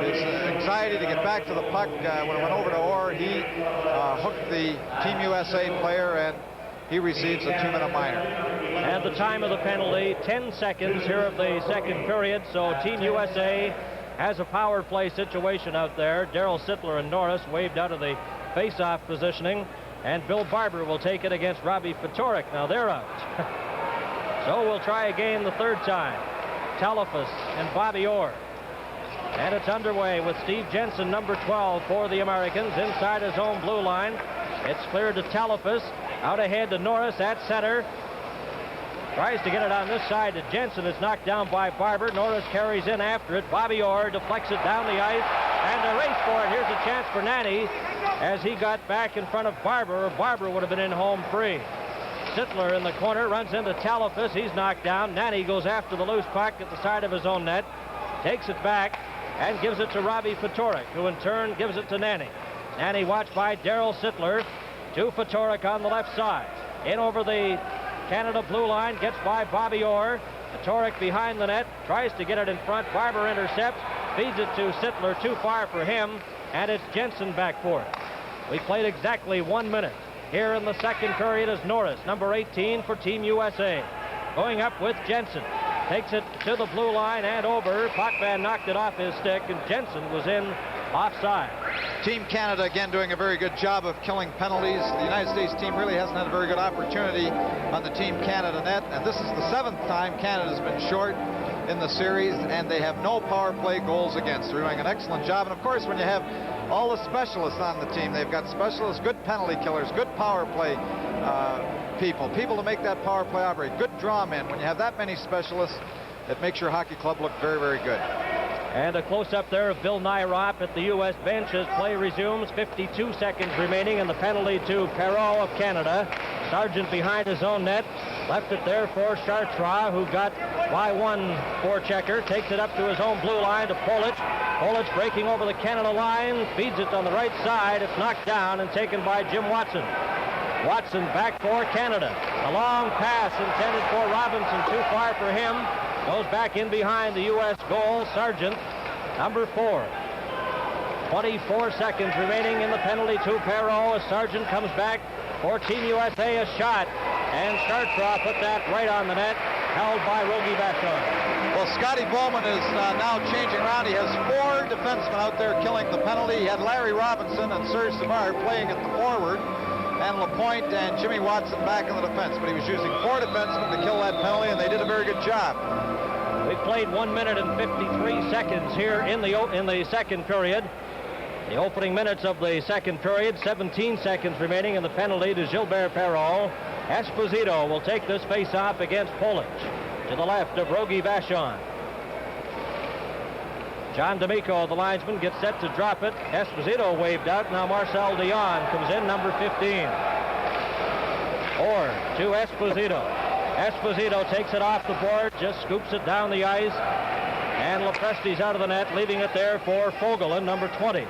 his anxiety to get back to the puck, when it went over to Orr, he hooked the Team USA player, and he receives a 2-minute minor. And the time of the penalty, 10 seconds here of the second period, so Team USA has a power play situation out there. Darryl Sittler and Norris waved out of the face-off positioning, and Bill Barber will take it against Robbie Fatorik. Now they're out. So we'll try again the third time. Telefus and Bobby Orr. And it's underway with Steve Jensen, number 12, for the Americans, inside his own blue line. It's cleared to Telefus. Out ahead to Norris at center. Tries to get it on this side to Jensen. It's knocked down by Barber. Norris carries in after it. Bobby Orr deflects it down the ice, and a race for it. Here's a chance for Nanny as he got back in front of Barber. Barber would have been in home free. Sittler in the corner runs into Telefus. He's knocked down. Nanny goes after the loose puck at the side of his own net, takes it back, and gives it to Robbie Fatorik, who in turn gives it to Nanny. Nanny watched by Darryl Sittler to Fatorik on the left side. In over the Canada blue line, gets by Bobby Orr. Fatorik behind the net, tries to get it in front. Barber intercepts, feeds it to Sittler, too far for him, and it's Jensen back for it. We played exactly 1 minute. Here in the second period is Norris, number 18 for Team USA. Going up with Jensen. Takes it to the blue line and over. Potvin knocked it off his stick, and Jensen was in offside. Team Canada again doing a very good job of killing penalties. The United States team really hasn't had a very good opportunity on the Team Canada net, and this is the 7th time Canada's been short in the series, and they have no power play goals against. They're doing an excellent job, and of course when you have all the specialists on the team, they've got specialists, good penalty killers, good power play people to make that power play operate, good draw men. When you have that many specialists, it makes your hockey club look very, very good. And a close-up there of Bill Nyrop at the U.S. bench as play resumes. 52 seconds remaining, and the penalty to Perreault of Canada. Sargent behind his own net. Left it there for Chartrand, who got by one forechecker. Takes it up to his own blue line to Polic. Polic breaking over the Canada line. Feeds it on the right side. It's knocked down and taken by Jim Watson. Watson back for Canada. A long pass intended for Robinson. Too far for him. Goes back in behind the U.S. goal. Sargent, number 4. 24 seconds remaining in the penalty to Perreault as Sargent comes back for Team USA. A shot, and Chartrand put that right on the net, held by Rogie Vachon. Well, Scotty Bowman is now changing around. He has 4 defensemen out there killing the penalty. He had Larry Robinson and Serge Savard playing at the forward. and LaPointe and Jimmy Watson back in the defense. But he was using 4 defensemen to kill that penalty, and they did a very good job. We've played 1 minute and 53 seconds here in the second period. The opening minutes of the second period, 17 seconds remaining, and the penalty to Gilbert Perreault. Esposito will take this face-off against Polish. To the left of Rogie Vachon. John D'Amico, the linesman, gets set to drop it. Esposito waved out. Now Marcel Dion comes in, number 15. Orr to Esposito. Esposito takes it off the board, just scoops it down the ice. And Lepresti's out of the net, leaving it there for Fogelin, number 20.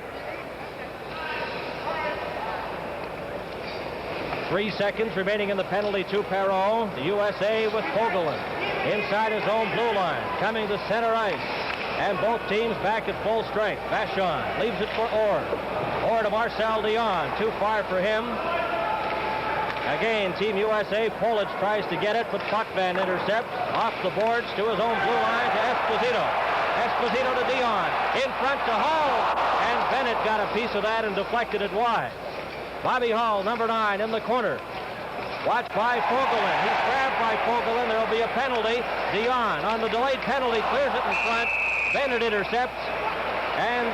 3 seconds remaining in the penalty to Perreault. The USA with Fogelin inside his own blue line, coming to center ice. And both teams back at full strength. Vachon leaves it for Orr. Orr to Marcel Dion. Too far for him. Again, Team USA. Polish tries to get it, but Potvin intercepts. Off the boards to his own blue line to Esposito. Esposito to Dion. In front to Hall. And Bennett got a piece of that and deflected it wide. Bobby Hall, number 9, in the corner. Watched by Fogelin. He's grabbed by Fogelin. There will be a penalty. Dion on the delayed penalty clears it in front. Bennett intercepts. And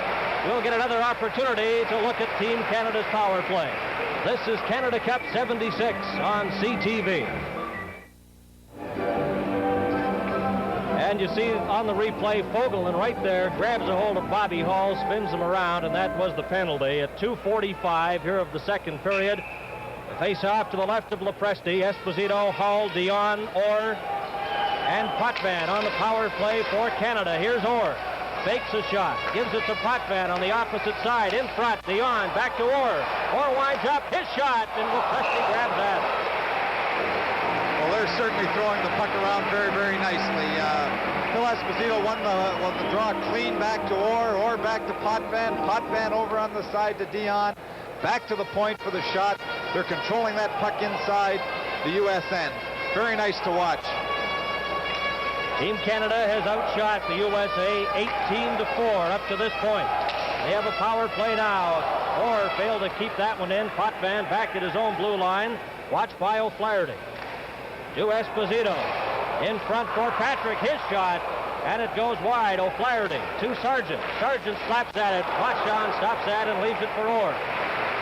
we'll get another opportunity to look at Team Canada's power play. This is Canada Cup 76 on CTV. And you see on the replay, Fogelin right there grabs a hold of Bobby Hall, spins him around, and that was the penalty at 2:45 here of the second period. The face-off to the left of Lepresti. Esposito, Hall, Dion, Orr, and Potvin on the power play for Canada. Here's Orr. Fakes a shot. Gives it to Potvin on the opposite side. In front, Dion. Back to Orr. Orr winds up. His shot, and Lepresti grabs that. Well, they're certainly throwing the puck around very, very nicely. Phil Esposito won the draw clean back to Orr. Orr back to Potvin. Potvin over on the side to Dion. Back to the point for the shot. They're controlling that puck inside the U.S. end. Very nice to watch. Team Canada has outshot the USA 18-4 up to this point. They have a power play now. Orr failed to keep that one in. Potvin back at his own blue line. Watched by O'Flaherty. To Esposito. In front for Patrick. His shot. And it goes wide. O'Flaherty to Sargent. Sargent slaps at it. Vachon stops that and leaves it for Orr.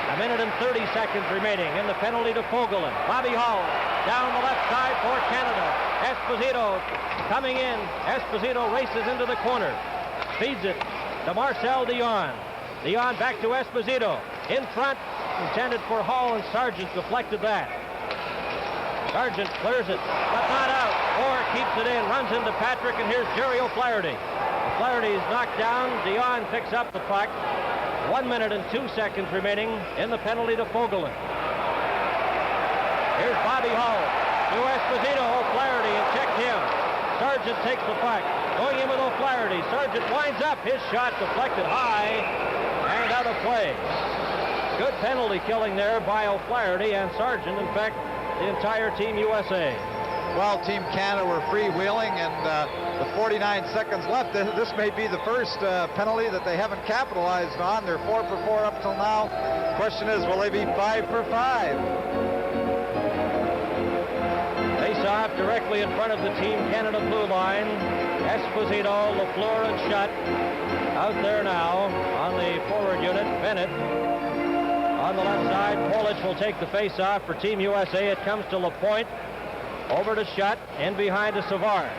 1 minute and 30 seconds remaining in the penalty to Fogelin. Bobby Hall down the left side for Canada. Esposito coming in. Esposito races into the corner. Feeds it to Marcel Dion. Dion back to Esposito. In front, intended for Hall, and Sargent deflected that. Sargent clears it, but not out. Orr keeps it in, runs into Patrick, and here's Jerry O'Flaherty. O'Flaherty is knocked down. Dion picks up the puck. 1 minute and 2 seconds remaining in the penalty to Fogelin. Here's Bobby Hall to Esposito. O'Flaherty and checked him. Sargent takes the puck. Going in with O'Flaherty. Sargent winds up. His shot deflected high and out of play. Good penalty killing there by O'Flaherty and Sargent. In fact, the entire Team USA. Well, Team Canada were freewheeling, and with 49 seconds left, this may be the first penalty that they haven't capitalized on. They're 4 for 4 up till now. Question is, will they be 5 for 5? Face-off directly in front of the Team Canada blue line. Esposito, Lafleur, and Schutt out there now on the forward unit. Bennett on the left side. Polish will take the face-off for Team USA. It comes to LaPointe. Over to Schutt, in behind to Savard.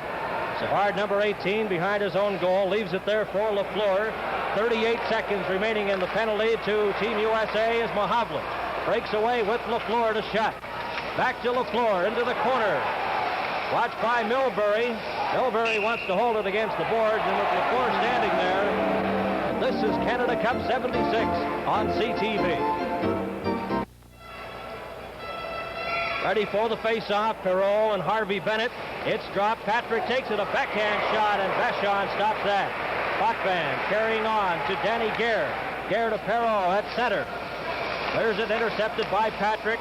Savard, number 18, behind his own goal, leaves it there for Lafleur. 38 seconds remaining in the penalty to Team USA is Mahovlich. Breaks away with Lafleur to Schutt. Back to Lafleur, into the corner. Watched by Milbury. Milbury wants to hold it against the boards, and with Lafleur standing there. And this is Canada Cup 76 on CTV. Ready for the face-off, Perreault and Harvey Bennett. It's dropped. Patrick takes it, a backhand shot, and Vachon stops that. Potvin carrying on to Danny Gare. Gare to Perreault at center. There's it intercepted by Patrick,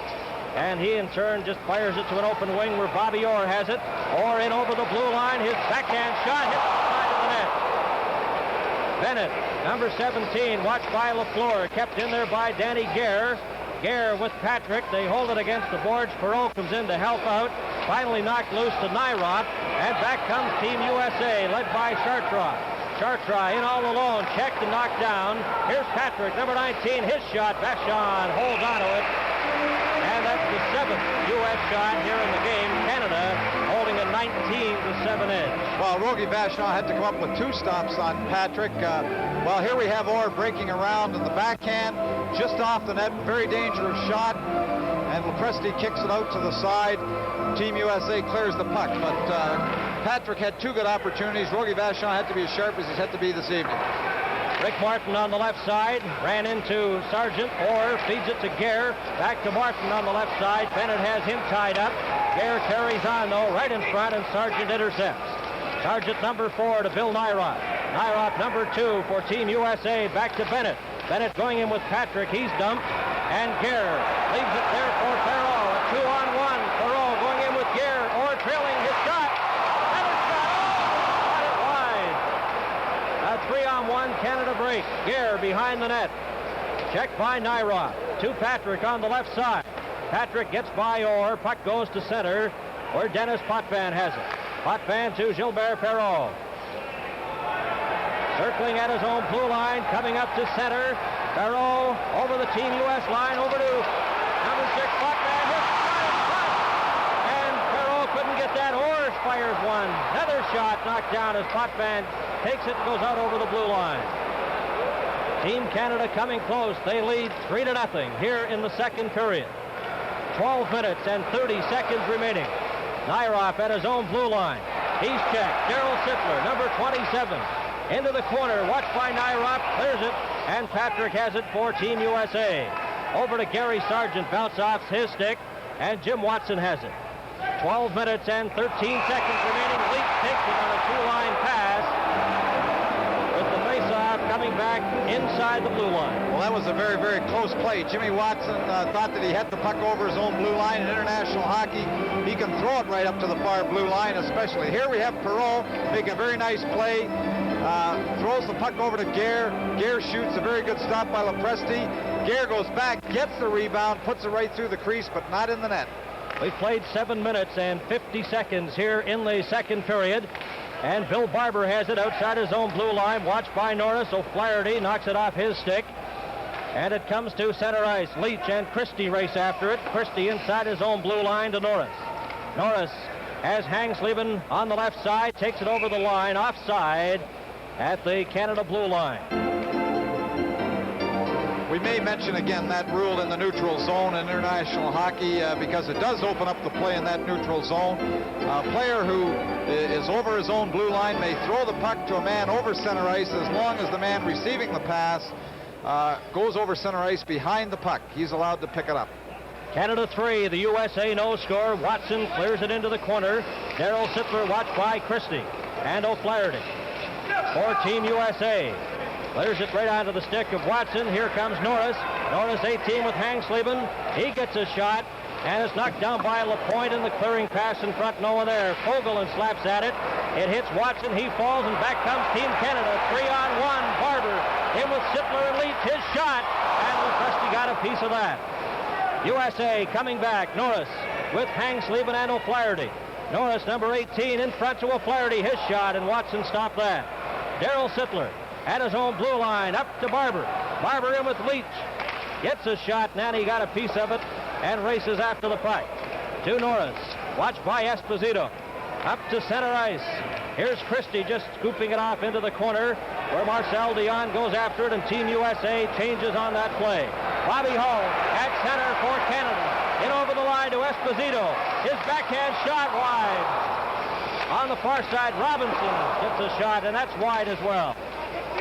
and he in turn just fires it to an open wing where Bobby Orr has it. Orr in over the blue line. His backhand shot hits the side of the net. Bennett, number 17, watched by Lafleur, kept in there by Danny Gare. Gare with Patrick. They hold it against the boards. Perreault comes in to help out. Finally knocked loose to Nyrop. And back comes Team USA, led by Chartres. Chartres in all alone, checked and knocked down. Here's Patrick, number 19, his shot. Vachon holds onto it. And that's the 7th U.S. shot here in the game. Canada holding a 19-7 edge. Well, Rogie Vachon had to come up with 2 stops on Patrick. Well, here we have Orr breaking around in the backhand, just off the net. Very dangerous shot. And Lepresti kicks it out to the side. Team USA clears the puck. But Patrick had 2 good opportunities. Rogie Vachon had to be as sharp as he's had to be this evening. Rick Martin on the left side, ran into Sargent. Orr feeds it to Gare. Back to Martin on the left side. Bennett has him tied up. Gare carries on, though, right in front, and Sargent intercepts. Sargent number 4 to Bill Nyrop. Nyrop number 2 for Team USA. Back to Bennett. Bennett going in with Patrick. He's dumped. And Gare leaves it there for Perreault. A 2-on-1. Perreault going in with Gare. Orr trailing his shot. Another shot. Oh! Got it wide. A 3-on-1 Canada break. Gare behind the net. Checked by Nyrop. To Patrick on the left side. Patrick gets by Orr. Puck goes to center where Dennis Potvin has it. Potvin to Gilbert Perreault. Circling at his own blue line. Coming up to center. Perreault over the Team US line. Over to number 6 Potvin. Hits shot in front. And Perreault couldn't get that. Orr fires one. Another shot knocked down as Potvin takes it and goes out over the blue line. Team Canada coming close. They lead 3-0 here in the second period. 12 minutes and 30 seconds remaining. Nyrop at his own blue line. He's checked. Daryl Sittler, number 27, into the corner. Watched by Nyrop, clears it, and Patrick has it for Team USA. Over to Gary Sargent, bounce off his stick, and Jim Watson has it. 12 minutes and 13 seconds remaining. Leach takes it on a 2-line pass. With the face-off coming back inside the blue line. Well, that was a very, very close play. Jimmy Watson thought that he had the puck over his own blue line. In international hockey, he can throw it right up to the far blue line, especially. Here we have Perreault make a very nice play. Throws the puck over to Gare. Gare shoots, a very good stop by Lepresti. Gare goes back, gets the rebound, puts it right through the crease, but not in the net. We've played 7 minutes and 50 seconds here in the second period. And Bill Barber has it outside his own blue line. Watched by Norris. O'Flaherty knocks it off his stick. And it comes to center ice. Leach and Christie race after it. Christie inside his own blue line to Norris. Norris has Hangsleben on the left side. Takes it over the line. Offside at the Canada blue line. We may mention again that rule in the neutral zone in international hockey because it does open up the play in that neutral zone. A player who is over his own blue line may throw the puck to a man over center ice as long as the man receiving the pass goes over center ice behind the puck. He's allowed to pick it up. Canada 3, the USA no score. Watson clears it into the corner. Daryl Sittler watched by Christie and O'Flaherty for Team USA. Clears it right onto the stick of Watson. Here comes Norris. Norris 18 with Hangsleben. He gets a shot, and it's knocked down by LaPointe in the clearing pass in front. No one there. Fogelin slaps at it. It hits Watson. He falls, and back comes Team Canada. 3-on-1. Barber in with Sittler and Leach. His shot, and Lepresti got a piece of that. USA coming back. Norris with Hangsleben and O'Flaherty. Norris, number 18, in front to O'Flaherty. His shot, and Watson stopped that. Daryl Sittler at his own blue line, up to Barber. Barber in with Leach. Gets a shot, Nanny got a piece of it, and races after the puck. To Norris, watched by Esposito. Up to center ice. Here's Christie just scooping it off into the corner, where Marcel Dion goes after it, and Team USA changes on that play. Bobby Hull at center for Canada. In over the line to Esposito. His backhand shot wide. On the far side, Robinson gets a shot, and that's wide as well.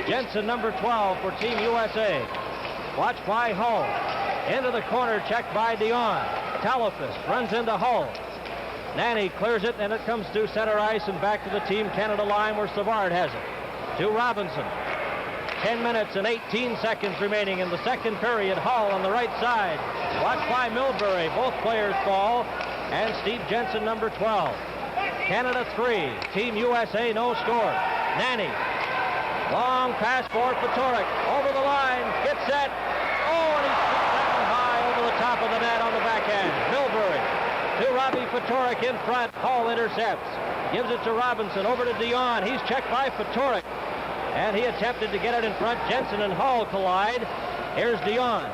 Jensen, number 12 for Team USA. Watched by Hull. Into the corner, checked by Dion. Talafis runs into Hull. Nanny clears it, and it comes to center ice and back to the Team Canada line where Savard has it. To Robinson. 10 minutes and 18 seconds remaining in the second period. Hull on the right side. Watched by Milbury. Both players fall. And Steve Jensen, number 12. Canada 3. Team USA no score. Nanny. Long pass for Patorek. Over the line. Gets set. Oh, and he shoots that one high over the Fatorik in front. Hall intercepts. Gives it to Robinson. Over to Dion. He's checked by Fatorik. And he attempted to get it in front. Jensen and Hall collide. Here's Dion.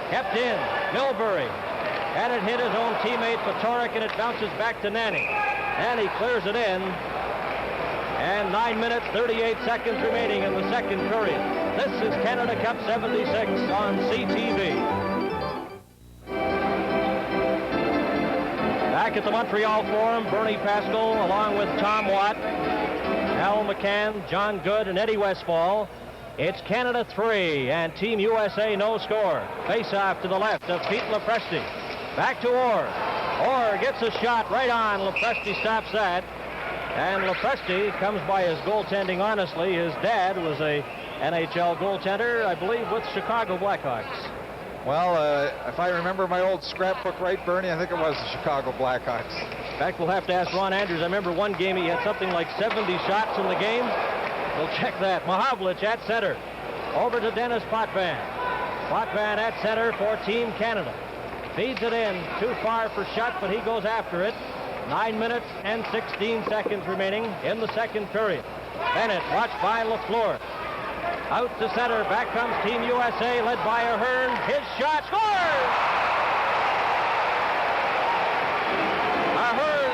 Kept in. Milbury. And it hit his own teammate Fatorik, and it bounces back to Nanny. Nanny clears it in. And 9 minutes, 38 seconds remaining in the second period. This is Canada Cup 76 on CTV. Back at the Montreal Forum, Bernie Pascal, along with Tom Watt, Al McCann, John Good, and Eddie Westfall. It's Canada 3 and Team USA no score. Face-off to the left of Pete Lepresti. Back to Orr. Orr gets a shot right on. Lepresti stops that. And Lepresti comes by his goaltending honestly. His dad was a NHL goaltender, I believe, with Chicago Blackhawks. Well, if I remember my old scrapbook right, Bernie, I think it was the Chicago Blackhawks. In fact, we'll have to ask Ron Andrews. I remember one game he had something like 70 shots in the game. We'll check that. Mahavlich at center. Over to Dennis Potvin. Potvin at center for Team Canada. Feeds it in. Too far for Shutt, but he goes after it. 9 minutes and 16 seconds remaining in the second period. Bennett watched by LaFleur. Out to center. Back comes Team USA, led by Ahern. His shot scores! Ahern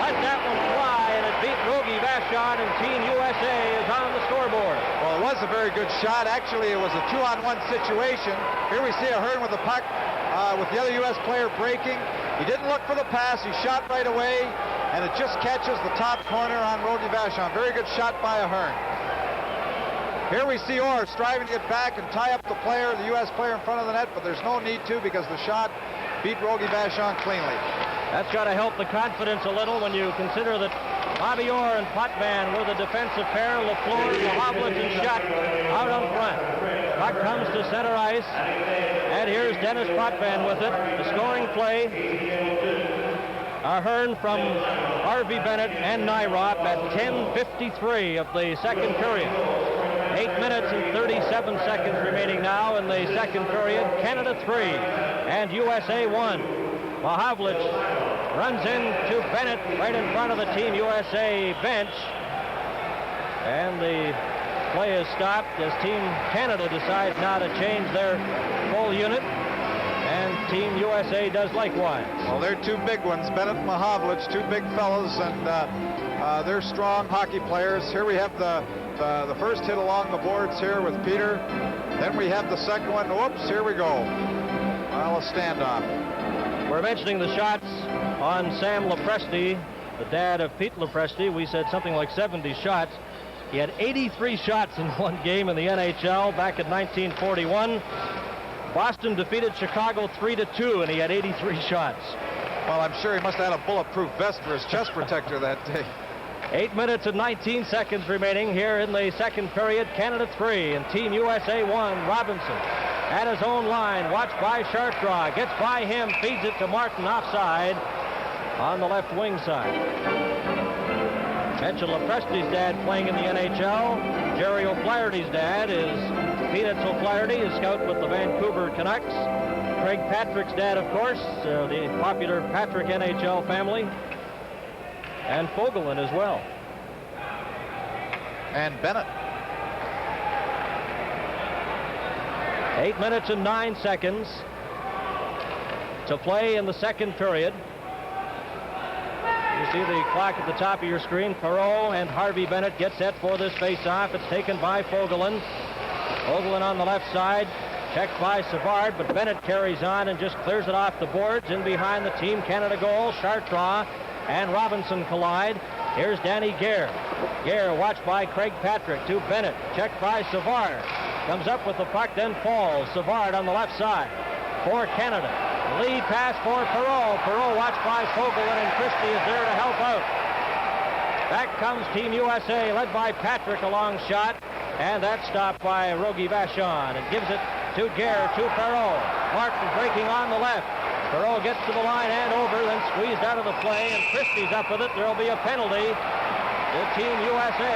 let that one fly, and it beat Rogie Vachon, and Team USA is on the scoreboard. Well, it was a very good shot. Actually, it was a 2-on-1 situation. Here we see Ahern with the puck, with the other U.S. player breaking. He didn't look for the pass. He shot right away, and it just catches the top corner on Rogie Vachon. Very good shot by Ahern. Here we see Orr striving to get back and tie up the player, the U.S. player in front of the net, but there's no need to because the shot beat Rogie Vachon cleanly. That's got to help the confidence a little when you consider that Bobby Orr and Potvin were the defensive pair. LaFleur, Mahavlich, and Shutt out on front. Puck comes to center ice, and here's Dennis Potvin with it. The scoring play. Ahern from Harvey Bennett and Nyrop at 10:53 of the second period. 8 minutes and 37 seconds remaining now in the second period. Canada 3 and USA 1. Mahavlich runs into Bennett right in front of the Team USA bench. And the play is stopped as Team Canada decides now to change their full unit. And Team USA does likewise. Well, they're two big ones. Bennett and Mahavlich, two big fellas, and they're strong hockey players. Here we have the first hit along the boards here with Peter. Then we have the second one. Whoops, here we go. Well, a standoff. We're mentioning the shots on Sam Lepresti, the dad of Pete Lepresti. We said something like 70 shots. He had 83 shots in one game in the NHL back in 1941. Boston defeated Chicago 3-2, and he had 83 shots. Well, I'm sure he must have had a bulletproof vest for his chest protector that day. 8 minutes and 19 seconds remaining here in the second period. Canada 3 and Team USA 1. Robinson at his own line, watched by Chartraw. Gets by him, feeds it to Martin offside on the left wing side. Mentioned Lepresti's dad playing in the NHL. Jerry O'Flaherty's dad is Peanuts O'Flaherty, a scout with the Vancouver Canucks. Craig Patrick's dad, of course, the popular Patrick NHL family. And Fogelin as well. And Bennett. 8 minutes and 9 seconds to play in the second period. You see the clock at the top of your screen. Perreault and Harvey Bennett get set for this face-off. It's taken by Fogelin. Fogelin on the left side. Checked by Savard, but Bennett carries on and just clears it off the boards. In behind the Team Canada goal, Chartraw and Robinson collide. Here's Danny Gare. Gare watched by Craig Patrick to Bennett. Checked by Savard. Comes up with the puck, then falls. Savard on the left side for Canada. Lead pass for Perreault. Perreault watched by Fogelin, and Christie is there to help out. Back comes Team USA, led by Patrick, a long shot. And that's stopped by Rogie Vachon. It gives it to Gare, to Perreault. Martin breaking on the left. Perreault gets to the line and over, then squeezed out of the play, and Christie's up with it. There'll be a penalty to Team USA.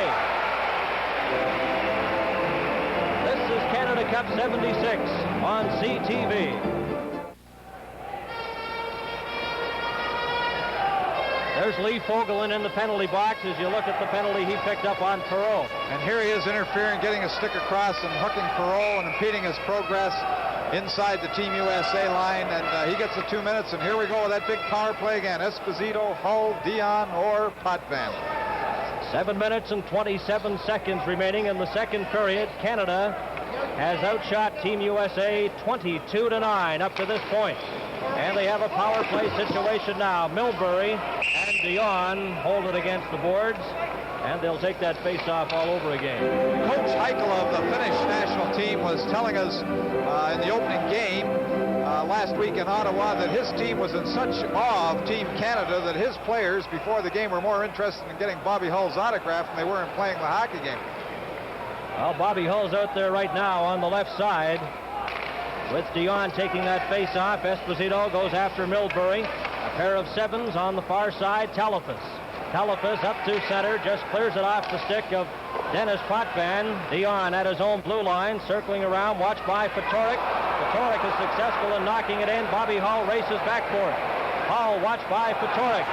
This is Canada Cup 76 on CTV. There's Lee Fogelin in the penalty box as you look at the penalty he picked up on Perreault. And here he is interfering, getting a stick across and hooking Perreault and impeding his progress inside the Team USA line. And he gets the 2 minutes, and here we go with that big power play again. Esposito, Hull, Dion, or Potvin. 7 minutes and 27 seconds remaining in the second period. Canada has outshot Team USA 22-9 up to this point. And they have a power play situation now. Milbury and Dion hold it against the boards, and they'll take that face-off all over again. Coach Heichel of the Finnish national team was telling us in the opening game last week in Ottawa that his team was in such awe of Team Canada that his players before the game were more interested in getting Bobby Hull's autograph than they were in playing the hockey game. Well, Bobby Hull's out there right now on the left side with Dion taking that face-off. Esposito goes after Milbury. A pair of sevens on the far side. Telefas up to center, just clears it off the stick of Dennis Potvin. Dion at his own blue line, circling around, watched by Fatorik. Fatorik is successful in knocking it in. Bobby Hull races back for it. Hull watched by Fatorik.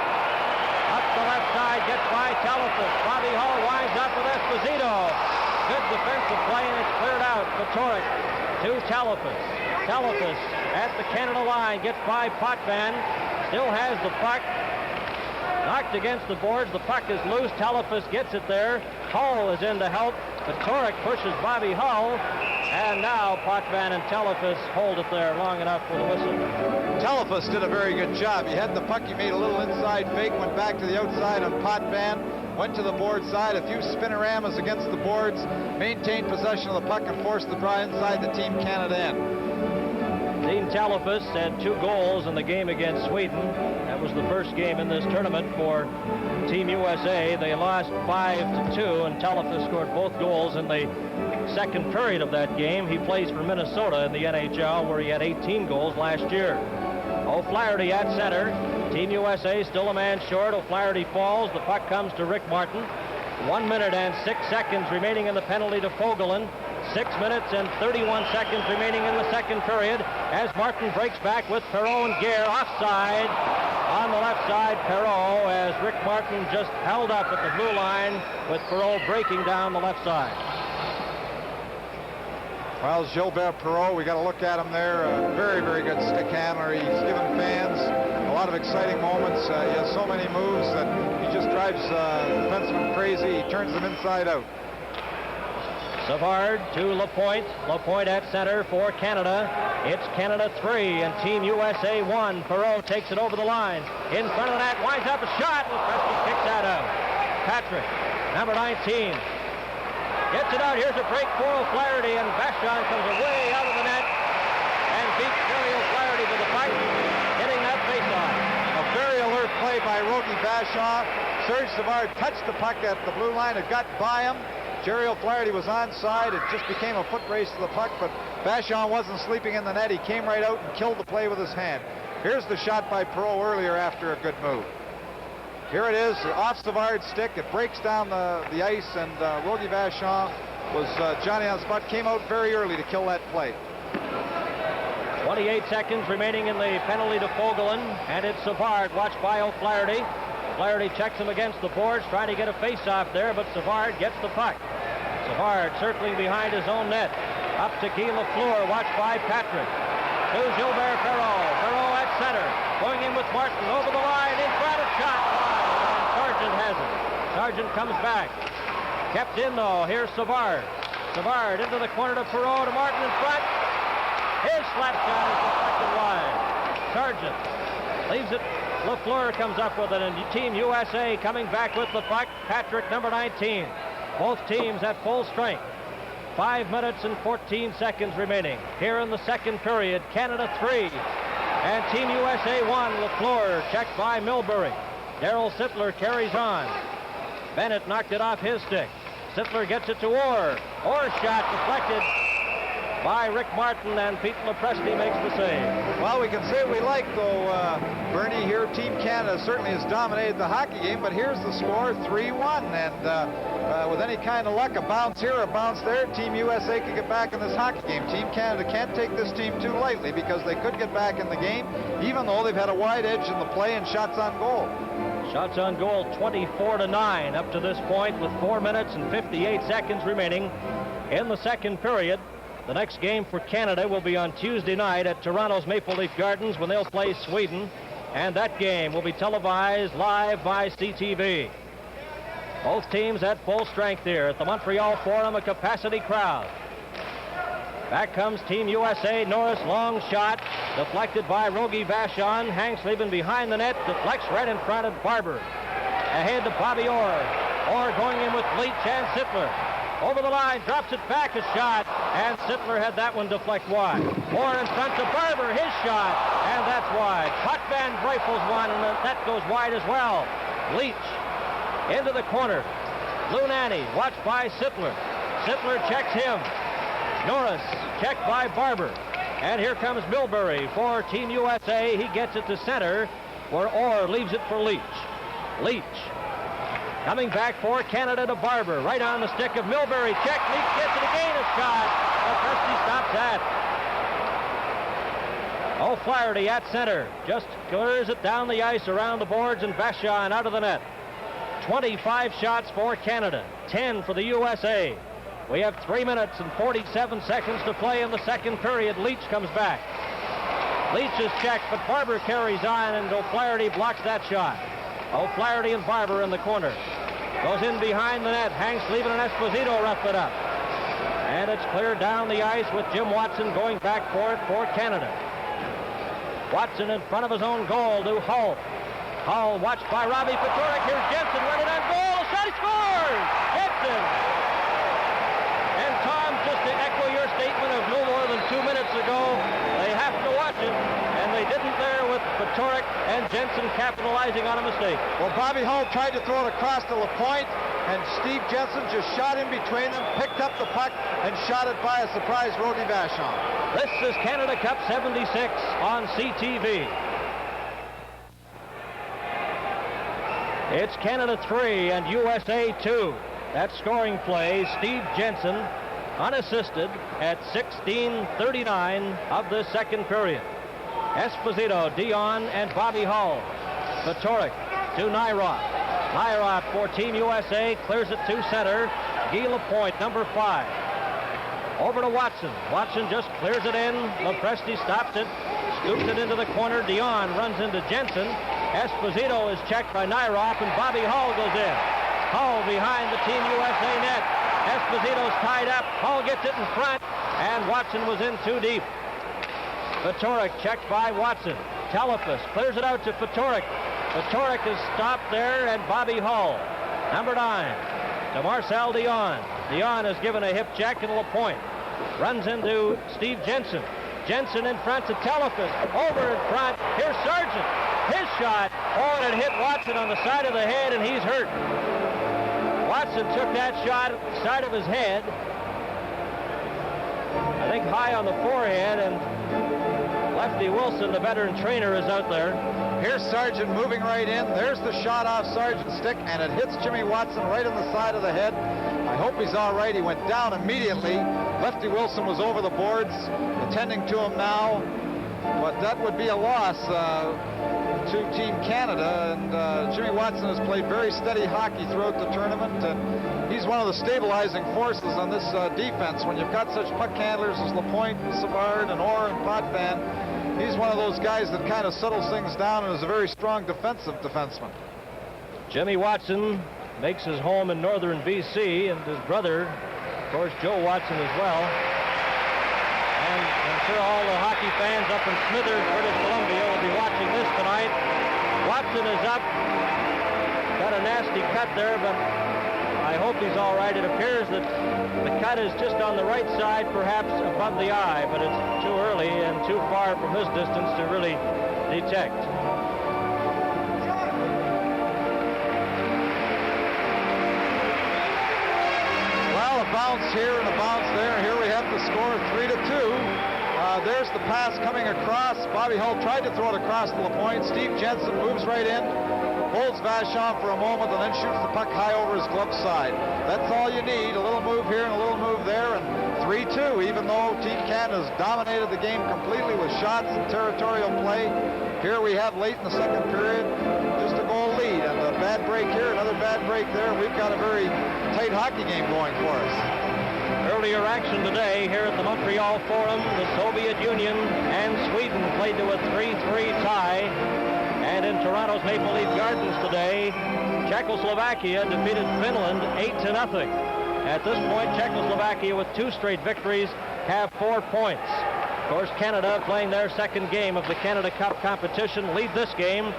Up the left side, gets by Telefas. Bobby Hull winds up with Esposito. Good defensive play, and it's cleared out. Fatorik to Telefas. Telefas at the Canada line, gets by Potvin, still has the puck, knocked against the boards, the puck is loose, Telefas gets it there, Hull is in to help, Fatorik pushes Bobby Hull, and now Potvin and Telefas hold it there long enough for the whistle. Telefas did a very good job. He had the puck, he made a little inside fake, went back to the outside on Potvin, went to the board side, a few spinoramas against the boards, maintained possession of the puck and forced the draw inside the Team Canada end. Dean Telefas had 2 goals in the game against Sweden. That was the first game in this tournament for Team USA. They lost 5-2, and Telefas scored both goals in the second period of that game. He plays for Minnesota in the NHL, where he had 18 goals last year. O'Flaherty at center. Team USA still a man short. O'Flaherty falls. The puck comes to Rick Martin. 1 minute and 6 seconds remaining in the penalty to Fogelin. 6 minutes and 31 seconds remaining in the second period as Martin breaks back with Perreault and Gare offside. On the left side, Perreault, as Rick Martin just held up at the blue line with Perreault breaking down the left side. Well, Gilbert Perreault, we got to look at him there. Very, very good stick handler. He's given fans a lot of exciting moments. He has so many moves that he just drives defensemen crazy. He turns them inside out. Savard to Lapointe. Lapointe at center for Canada. It's Canada 3 and Team USA 1. Perreault takes it over the line. In front of the net, winds up a shot. Lepresti kicks that out. Patrick, number 19. Gets it out. Here's a break for O'Flaherty, and Vachon comes away out of the net and beats Gary O'Flaherty with the puck, hitting that faceoff. A very alert play by Rogie Vachon. Serge Savard touched the puck at the blue line. It got by him. Jerry O'Flaherty was onside. It just became a foot race to the puck, but Vachon wasn't sleeping in the net. He came right out and killed the play with his hand. Here's the shot by Perreault earlier after a good move. Here it is, off Savard's stick. It breaks down the ice, and Rogie Vachon was Johnny on the spot, came out very early to kill that play. 28 seconds remaining in the penalty to Fogelin, and it's Savard, watched by O'Flaherty. O'Flaherty checks him against the boards, trying to get a face-off there, but Savard gets the puck. Savard circling behind his own net. Up to Guy Lafleur, watched by Patrick. To Gilbert Perreault. Perreault at center. Going in with Martin over the line. In front, a shot. And Sargent has it. Sargent comes back. Kept in, though. Here's Savard. Savard into the corner to Perreault, to Martin in front. His slap shot is deflected wide. Sargent leaves it. Lafleur comes up with it, and Team USA coming back with the puck. Patrick, number 19. Both teams at full strength. 5 minutes and 14 seconds remaining. Here in the second period, Canada 3 and Team USA 1. Lafleur checked by Milbury. Darryl Sittler carries on. Bennett knocked it off his stick. Sittler gets it to Orr. Orr's shot deflected by Rick Martin, and Pete Lepresti makes the save. Well, we can say what we like, though, Bernie, here Team Canada certainly has dominated the hockey game, but here's the score, 3-1, and with any kind of luck, a bounce here, a bounce there, Team USA could get back in this hockey game. Team Canada can't take this team too lightly because they could get back in the game, even though they've had a wide edge in the play and shots on goal. Shots on goal 24-9 up to this point with 4 minutes and 58 seconds remaining in the second period. The next game for Canada will be on Tuesday night at Toronto's Maple Leaf Gardens when they'll play Sweden, and that game will be televised live by CTV. Both teams at full strength here at the Montreal Forum, a capacity crowd. Back comes Team USA. Norris, long shot, deflected by Rogie Vachon. Hanks leaving behind the net, deflects right in front of Barber. Ahead to Bobby Orr. Orr going in with Leach and Sittler. Over the line, drops it back, a shot, and Sittler had that one deflect wide. Orr in front to Barber, his shot, and that's wide. Putt Van Breufels one, and that goes wide as well. Leach into the corner. Lou Nanne, watched by Sittler. Sittler checks him. Norris checked by Barber. And here comes Milbury for Team USA. He gets it to center, where Orr leaves it for Leach. Leach coming back for Canada to Barber. Right on the stick of Milbury. Check. Leach gets it again. A shot. Presti stops that. O'Flaherty at center. Just clears it down the ice around the boards, and Vachon out of the net. 25 shots for Canada. 10 for the USA. We have 3 minutes and 47 seconds to play in the second period. Leach comes back. Leach is checked, but Barber carries on, and O'Flaherty blocks that shot. O'Flaherty and Barber in the corner. Goes in behind the net. Hanks leaving, and Esposito roughed it up. And it's cleared down the ice with Jim Watson going back for it for Canada. Watson in front of his own goal to Hull. Hull watched by Robbie Ftorek. Here's Jensen running on goal. Shot, he scores! Jensen! And Tom, just to echo your statement of no more than 2 minutes ago, they have to watch it, and they didn't there with Ftorek and Jensen capitalizing on a mistake. Well, Bobby Hull tried to throw it across to Lapointe, and Steve Jensen just shot in between them, picked up the puck, and shot it by a surprise Rogie Vachon. This is Canada Cup 76 on CTV. It's Canada 3 and USA 2. That scoring play, Steve Jensen, unassisted at 16:39 of the second period. Esposito, Dion, and Bobby Hull. Ftorek to Nyroth. Nyroth for Team USA, clears it to center. Guy Lapointe, number 5. Over to Watson. Watson just clears it in. Lepresti stops it, scoops it into the corner. Dion runs into Jensen. Esposito is checked by Nyroth, and Bobby Hull goes in. Hull behind the Team USA net. Esposito's tied up. Hull gets it in front, and Watson was in too deep. Ftorek checked by Watson. Telefus clears it out to Ftorek. Ftorek is stopped there, and Bobby Hull, number 9, to Marcel Dion. Dion is given a hip check, and Lapointe runs into Steve Jensen. Jensen in front to Telefus. Over in front. Here's Sargent. His shot. Oh, and it hit Watson on the side of the head, and he's hurt. Watson took that shot at the side of his head, I think high on the forehead, and Lefty Wilson, the veteran trainer, is out there. Here's Sargent moving right in. There's the shot off Sargent's stick, and it hits Jimmy Watson right on the side of the head. I hope he's all right. He went down immediately. Lefty Wilson was over the boards, attending to him now, but that would be a loss to Team Canada, and Jimmy Watson has played very steady hockey throughout the tournament, and he's one of the stabilizing forces on this defense. When you've got such puck handlers as Lapointe, Savard, and Orr, and Potvin, he's one of those guys that kind of settles things down and is a very strong defensive defenseman. Jimmy Watson makes his home in northern BC, and his brother, of course, Joe Watson as well. And I'm sure all the hockey fans up in Smithers, British Columbia, will be watching this tonight. Watson is up. Got a nasty cut there, but I hope he's all right. It appears that the cut is just on the right side, perhaps above the eye, but it's too early and too far from his distance to really detect. Well, a bounce here and a bounce there. Here we have the score 3-2. There's the pass coming across. Bobby Hull tried to throw it across to Lapointe. Steve Jensen moves right in, holds Vachon for a moment, and then shoots the puck high over his glove side. That's all you need. A little move here and a little move there, and 3-2, even though Team Canada has dominated the game completely with shots and territorial play. Here we have late in the second period just a goal lead, and bad break here, another bad break there. We've got a very tight hockey game going for us. Earlier action today here at the Montreal Forum, the Soviet Union and Sweden played to a 3-3 tie. And in Toronto's Maple Leaf Gardens today, Czechoslovakia defeated Finland 8-0. At this point, Czechoslovakia with 2 straight victories have 4 points. Of course, Canada, playing their second game of the Canada Cup competition, lead this game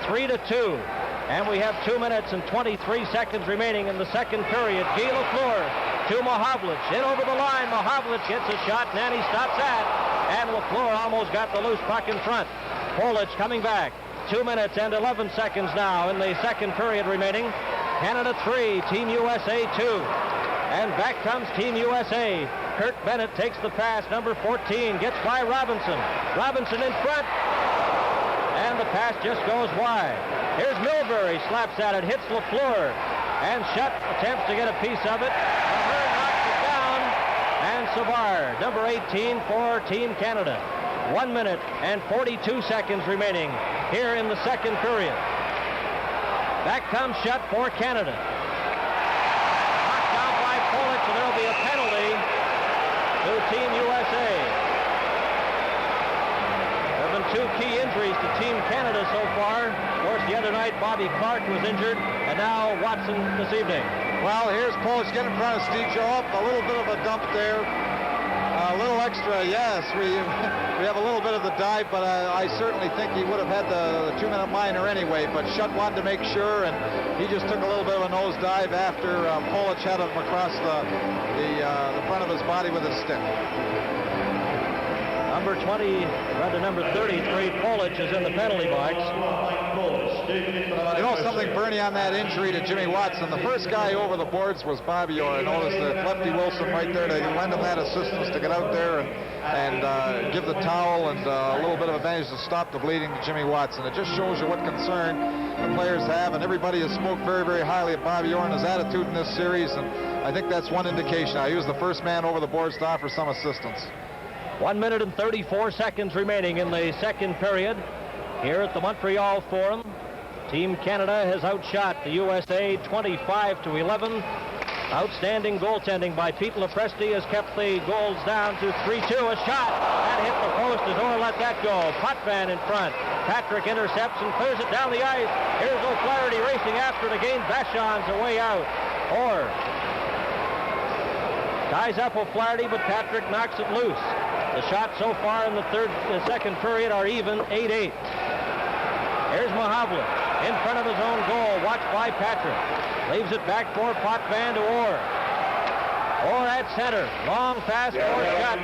3-2. And we have 2 minutes and 23 seconds remaining in the second period. Guy Lafleur to Mahavlich. In over the line. Mahavlich gets a shot. Nanny stops that. And Lafleur almost got the loose puck in front. Polic coming back. 2 minutes and 11 seconds now in the second period remaining. Canada 3, Team USA 2. And back comes Team USA. Kurt Bennett takes the pass. Number 14 gets by Robinson. Robinson in front. And the pass just goes wide. Here's Milbury. Slaps at it. Hits Lafleur. And Shutt attempts to get a piece of it. Lafleur knocks it down. And Savard, number 18 for Team Canada. 1 minute and 42 seconds remaining here in the second period. Back comes Shutt for Canada. Knocked down by Polic, so there'll be a penalty to Team USA. There have been 2 key injuries to Team Canada so far. Of course, the other night, Bobby Clark was injured, and now Watson this evening. Well, here's Polic getting in front of Steve Joe. A little bit of a dump there. A little extra, yes. We have a little bit of the dive, but I certainly think he would have had the 2-minute minor anyway. But Shutt wanted to make sure, and he just took a little bit of a nose dive after Polic had him across the front of his body with his stick. Number 33, Polic is in the penalty box. You know something, Bernie, on that injury to Jimmy Watson, the first guy over the boards was Bobby Orr. I noticed that Lefty Wilson right there, they lend him that assistance to get out there and give the towel and a little bit of advantage to stop the bleeding to Jimmy Watson. It just shows you what concern the players have, and everybody has spoke very, very highly of Bobby Orr and his attitude in this series, and I think that's one indication. He was the first man over the boards to offer some assistance. 1 minute and 34 seconds remaining in the second period here at the Montreal Forum. Team Canada has outshot the USA 25-11. Outstanding goaltending by Pete Lepresti has kept the goals down to 3-2. A shot that hit the post as Orr let that go. Potvin in front. Patrick intercepts and clears it down the ice. Here's O'Flaherty racing after to gain Vachon's away out. Orr ties up O'Flaherty, but Patrick knocks it loose. The shots so far in the second period are even 8-8. Here's Mahavlich in front of his own goal, watched by Patrick. Leaves it back for Potvin to Orr. Orr at center. Long pass for Shutt.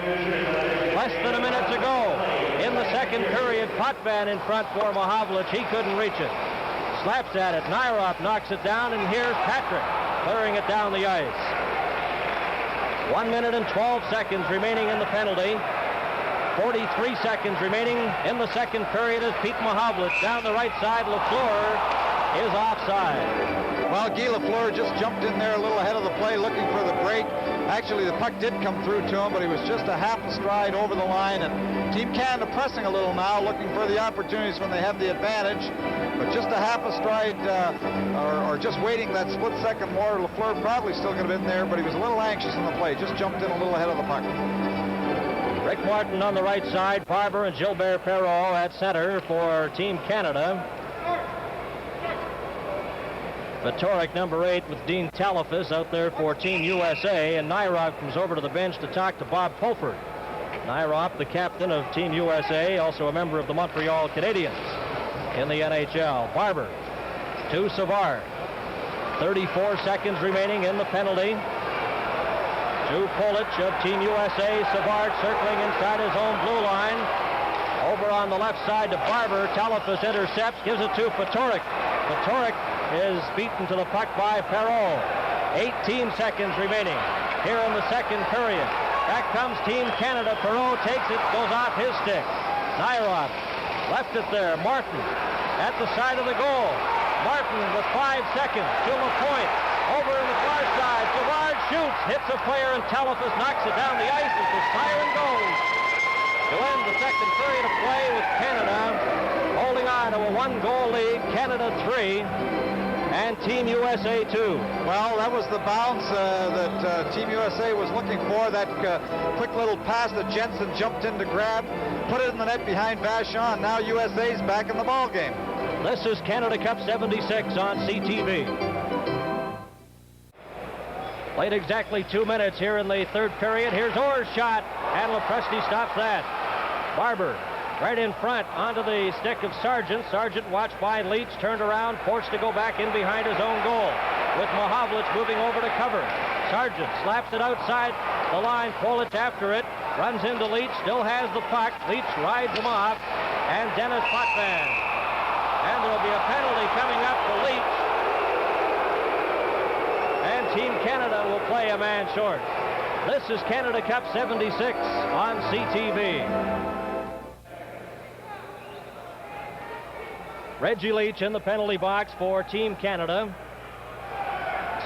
Less than a minute to go in the second period. Potvin in front for Mahavlich. He couldn't reach it. Slaps at it. Nyrop knocks it down, and here's Patrick clearing it down the ice. 1 minute and 12 seconds remaining in the penalty. 43 seconds remaining in the second period as Pete Mahavlich down the right side. Lafleur is offside. Well, Guy Lafleur just jumped in there a little ahead of the play looking for the break. Actually, the puck did come through to him, but he was just a half a stride over the line. And Team Canada pressing a little now, looking for the opportunities when they have the advantage. But just a half a stride or just waiting that split second more. Lafleur probably still could have been there, but he was a little anxious in the play. Just jumped in a little ahead of the puck. Rick Martin on the right side, Barber and Gilbert Perreault at center for Team Canada. Vitorik, number 8, with Dean Talafas out there for Team USA, and Nyrop comes over to the bench to talk to Bob Pulford. Nyrop, the captain of Team USA, also a member of the Montreal Canadiens in the NHL. Barber to Savard. 34 seconds remaining in the penalty. To Polic of Team USA. Savard circling inside his own blue line. Over on the left side to Barber. Talafas intercepts, gives it to Vitorik. Vitorik is beaten to the puck by Perreault. 18 seconds remaining here in the second period. Back comes Team Canada. Perreault takes it, goes off his stick. Nyrop left it there. Martin at the side of the goal. Martin with 5 seconds to LaPointe. Over in the far side. Savard shoots, hits a player, and Talafas knocks it down the ice as the siren goes. To end the second period of play with Canada holding on to a 1-goal lead. Canada 3, and Team USA 2. Well, that was the bounce that Team USA was looking for. That quick little pass that Jensen jumped in to grab, put it in the net behind Vachon. Now USA's back in the ball game. This is Canada Cup 76 on CTV. Played exactly 2 minutes here in the third period. Here's Orr's shot, and Lepresti stops that. Barber right in front onto the stick of Sargent. Sargent, watched by Leach, turned around, forced to go back in behind his own goal, with Mahovlich moving over to cover. Sargent slaps it outside the line. Polic after it, runs into Leach, still has the puck. Leach rides him off, and Dennis Potvin. And there'll be a penalty coming up for Leach. And Team Canada will play a man short. This is Canada Cup 76 on CTV. Reggie Leach in the penalty box for Team Canada.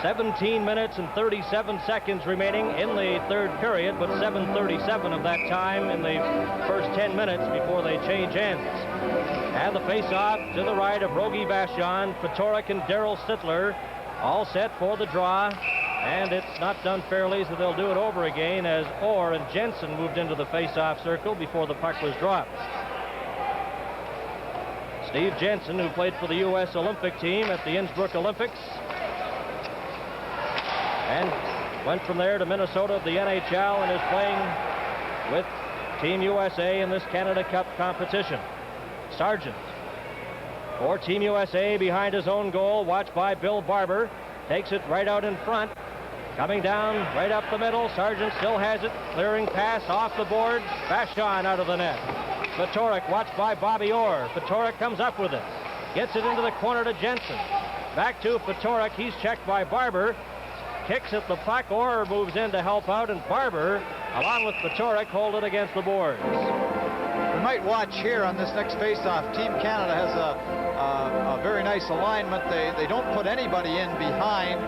17 minutes and 37 seconds remaining in the third period, but 7:37 of that time in the first 10 minutes before they change ends. And the face-off to the right of Rogie Vachon, Fedoruk and Daryl Sittler all set for the draw. And it's not done fairly, so they'll do it over again as Orr and Jensen moved into the face-off circle before the puck was dropped. Steve Jensen, who played for the U.S. Olympic team at the Innsbruck Olympics, and went from there to Minnesota, the NHL, and is playing with Team USA in this Canada Cup competition. Sargent for Team USA behind his own goal, watched by Bill Barber. Takes it right out in front. Coming down right up the middle. Sargent still has it. Clearing pass off the boards. Vachon out of the net. Fedoruk watched by Bobby Orr. Fedoruk comes up with it. Gets it into the corner to Jensen. Back to Fedoruk. He's checked by Barber. Kicks at the puck. Orr moves in to help out, and Barber, along with Fedoruk, hold it against the boards. We might watch here on this next face-off. Team Canada has a very nice alignment. They don't put anybody in behind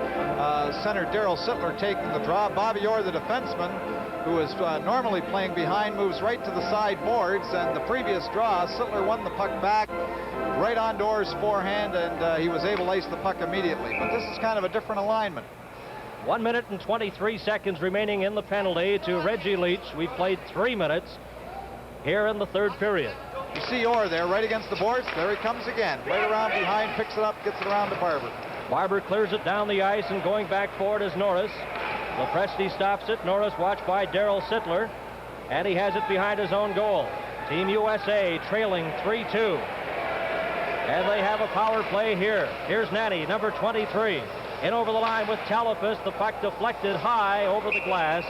center Daryl Sittler taking the draw. Bobby Orr, the defenseman, who is normally playing behind, moves right to the side boards. And the previous draw, Sittler won the puck back right on Orr's forehand, and he was able to ace the puck immediately. But this is kind of a different alignment. 1 minute and 23 seconds remaining in the penalty to Reggie Leach. We've played 3 minutes here in the third period. You see Orr there right against the boards. There he comes again. Right around behind, picks it up, gets it around to Barber. Barber clears it down the ice, and going back forward is Norris. Lepresti stops it. Norris watched by Daryl Sittler, and he has it behind his own goal. Team USA trailing 3-2. And they have a power play here. Here's Nanny, number 23. In over the line with Talafas. The puck deflected high over the glass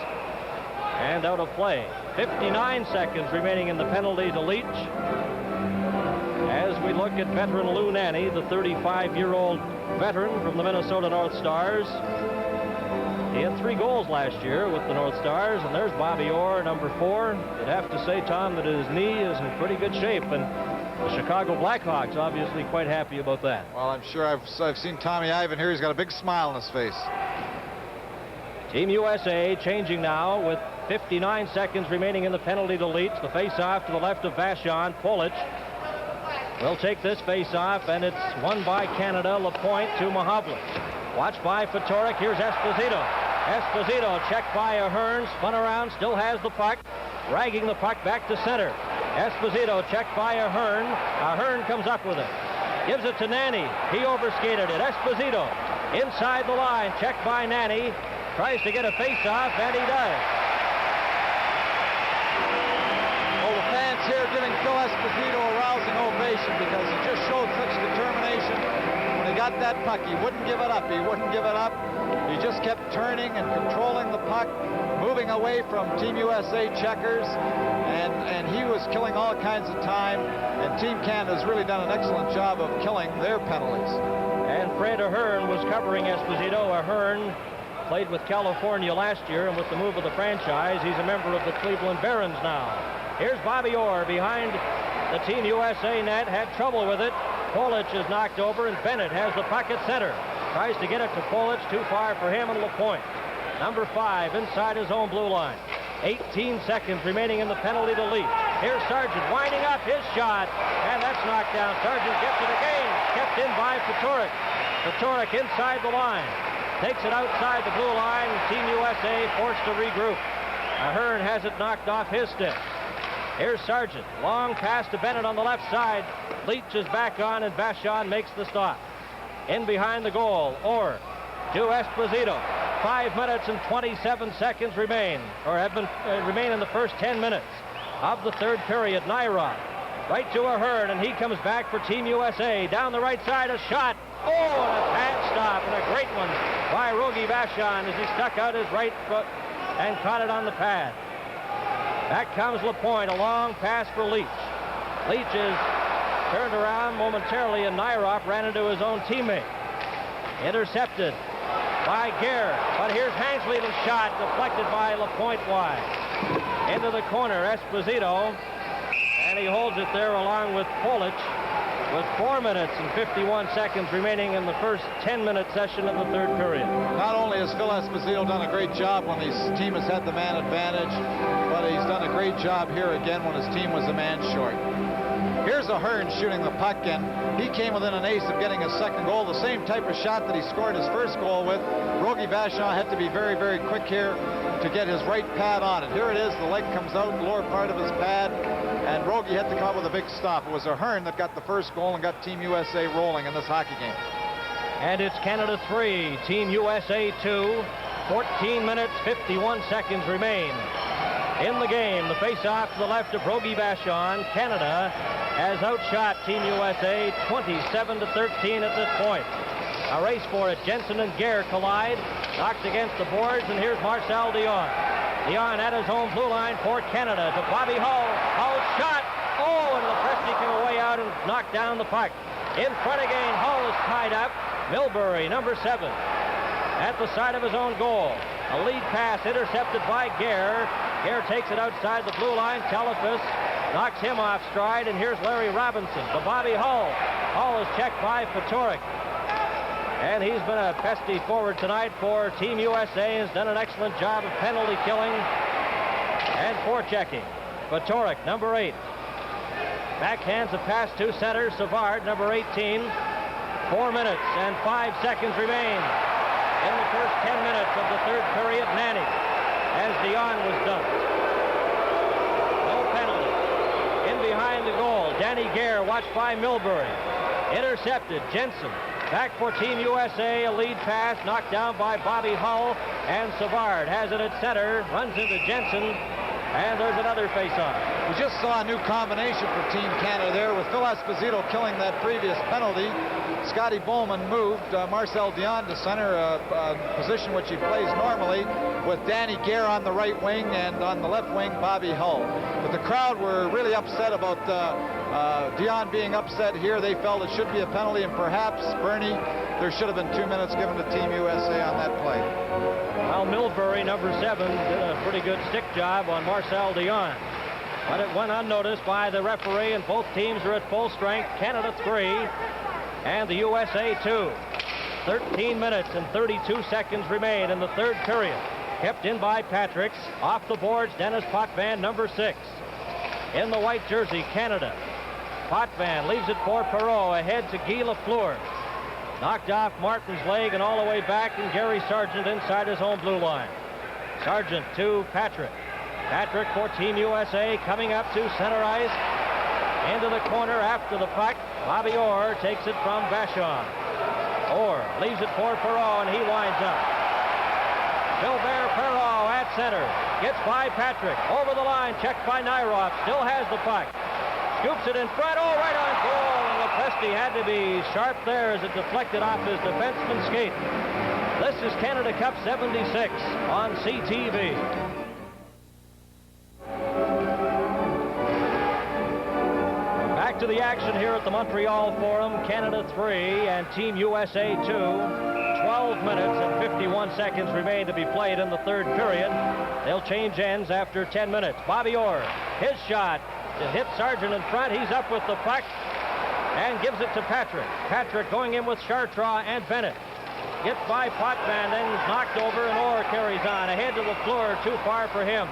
and out of play. 59 seconds remaining in the penalty to Leach. As we look at veteran Lou Nanny, the 35-year-old veteran from the Minnesota North Stars. He had 3 goals last year with the North Stars, and there's Bobby Orr, number 4. You'd have to say, Tom, that his knee is in pretty good shape, and the Chicago Blackhawks obviously quite happy about that. Well, I'm sure I've seen Tommy Ivan here. He's got a big smile on his face. Team USA changing now with 59 seconds remaining in the penalty to Leach. The face-off to the left of Vachon. Polic will take this face-off, and it's won by Canada. Lapointe to Mahovlich. Watched by Fedoruk. Here's Esposito. Esposito checked by Ahern. Spun around. Still has the puck. Dragging the puck back to center. Esposito checked by Ahern. Ahern comes up with it. Gives it to Nanny. He overskated it. Esposito inside the line. Checked by Nanny. Tries to get a face-off, and he does. Well, the fans here giving Phil Esposito a rousing ovation because he just showed such determination. When he got that puck, he wouldn't give it up. He wouldn't give it up. He just kept turning and controlling the puck, moving away from Team USA checkers, and he was killing all kinds of time. And Team Canada's really done an excellent job of killing their penalties. And Fred Ahern was covering Esposito. Ahern played with California last year, and with the move of the franchise, he's a member of the Cleveland Barons now. Here's Bobby Orr behind the Team USA net. Had trouble with it. Polic is knocked over, and Bennett has the puck at center. Tries to get it to Polic. Too far for him, and Lapointe. Number 5 inside his own blue line. 18 seconds remaining in the penalty to Leach. Here's Sargent winding up his shot, and that's knocked down. Sargent gets it again. Kept in by Fedoruk. Patorek inside the line. Takes it outside the blue line. Team USA forced to regroup. Ahern has it knocked off his stick. Here's Sargent. Long pass to Bennett on the left side. Leach is back on, and Vachon makes the stop. In behind the goal, Orr to Esposito. 5 minutes and 27 seconds remain, or have been remain in the first 10 minutes of the third period. Nairov right to Ahern, and he comes back for Team USA. Down the right side, a shot. Oh, and a pad stop, and a great one by Rogie Vachon as he stuck out his right foot and caught it on the pad. Back comes Lapointe, a long pass for Leach. Leach is turned around momentarily, and Nairov ran into his own teammate. Intercepted by Gare, but here's Hansleden's shot, deflected by Lapointe wide. Into the corner, Esposito, and he holds it there along with Polic, with 4 minutes and 51 seconds remaining in the first 10-minute session of the third period. Not only has Phil Esposito done a great job when his team has had the man advantage, but he's done a great job here again when his team was a man short. Here's Ahern shooting the puck, and he came within an ace of getting a second goal, the same type of shot that he scored his first goal with. Rogie Vachon had to be very, very quick here to get his right pad on it. Here it is, the leg comes out, the lower part of his pad, and Rogie had to come up with a big stop. It was Ahern that got the first goal and got Team USA rolling in this hockey game. And it's Canada 3, Team USA 2. 14 minutes, 51 seconds remain in the game. The face-off to the left of Rogie Vachon. Canada has outshot Team USA 27-13 at this point. A race for it. Jensen and Gare collide. Knocked against the boards, and here's Marcel Dionne. Dionne at his home blue line for Canada to Bobby Hull. Hull shot. Oh, and Lepresti came away out and knocked down the puck. In front again, Hull is tied up. Milbury, number 7, at the side of his own goal. A lead pass intercepted by Gare. Gare takes it outside the blue line. Telefis knocks him off stride, and here's Larry Robinson to Bobby Hull. Hull is checked by Patorek. And he's been a pesky forward tonight for Team USA. Has done an excellent job of penalty killing and forechecking. Patorek, number 8. Backhands a pass to center. Savard, number 18. 4 minutes and 5 seconds remain in the first 10 minutes of the third period. Manning, as Dionne was dumped. No penalty. In behind the goal, Danny Gare, watched by Milbury. Intercepted. Jensen. Back for Team USA, a lead pass knocked down by Bobby Hull, and Savard has it at center, runs into Jensen, and there's another face-off. We just saw a new combination for Team Canada there with Phil Esposito killing that previous penalty. Scotty Bowman moved Marcel Dionne to center, a position which he plays normally, with Danny Gare on the right wing, and on the left wing, Bobby Hull. But the crowd were really upset about Dionne being upset here. They felt it should be a penalty, and perhaps, Bernie, there should have been 2 minutes given to Team USA on that play. Well, Milbury, number 7, did a pretty good stick job on Marcel Dionne. But it went unnoticed by the referee, and both teams are at full strength. Canada 3 and the USA 2. 13 minutes and 32 seconds remain in the third period. Kept in by Patricks. Off the boards, Dennis Potvin, number 6. In the white jersey, Canada. Potvin leaves it for Perreault, ahead to Guy Lafleur. Knocked off Martin's leg and all the way back, and Gary Sargent inside his own blue line. Sargent to Patrick. Patrick for Team USA, coming up to center ice. Into the corner after the puck. Bobby Orr takes it from Vachon. Orr leaves it for Perreault, and he winds up. Gilbert Perreault at center. Gets by Patrick. Over the line, checked by Nairov. Still has the puck. Scoops it in front. Oh, right on goal. And Lepresti had to be sharp there as it deflected off his defenseman's skate. This is Canada Cup 76 on CTV. Back to the action here at the Montreal Forum. Canada 3 and Team USA 2. 12 minutes and 51 seconds remain to be played in the third period. They'll change ends after 10 minutes. Bobby Orr, his shot. It hits Sargent in front. He's up with the puck and gives it to Patrick. Patrick going in with Chartrand and Bennett. Gets by Potvin, then knocked over, and Orr carries on. Ahead to Lafleur, too far for him.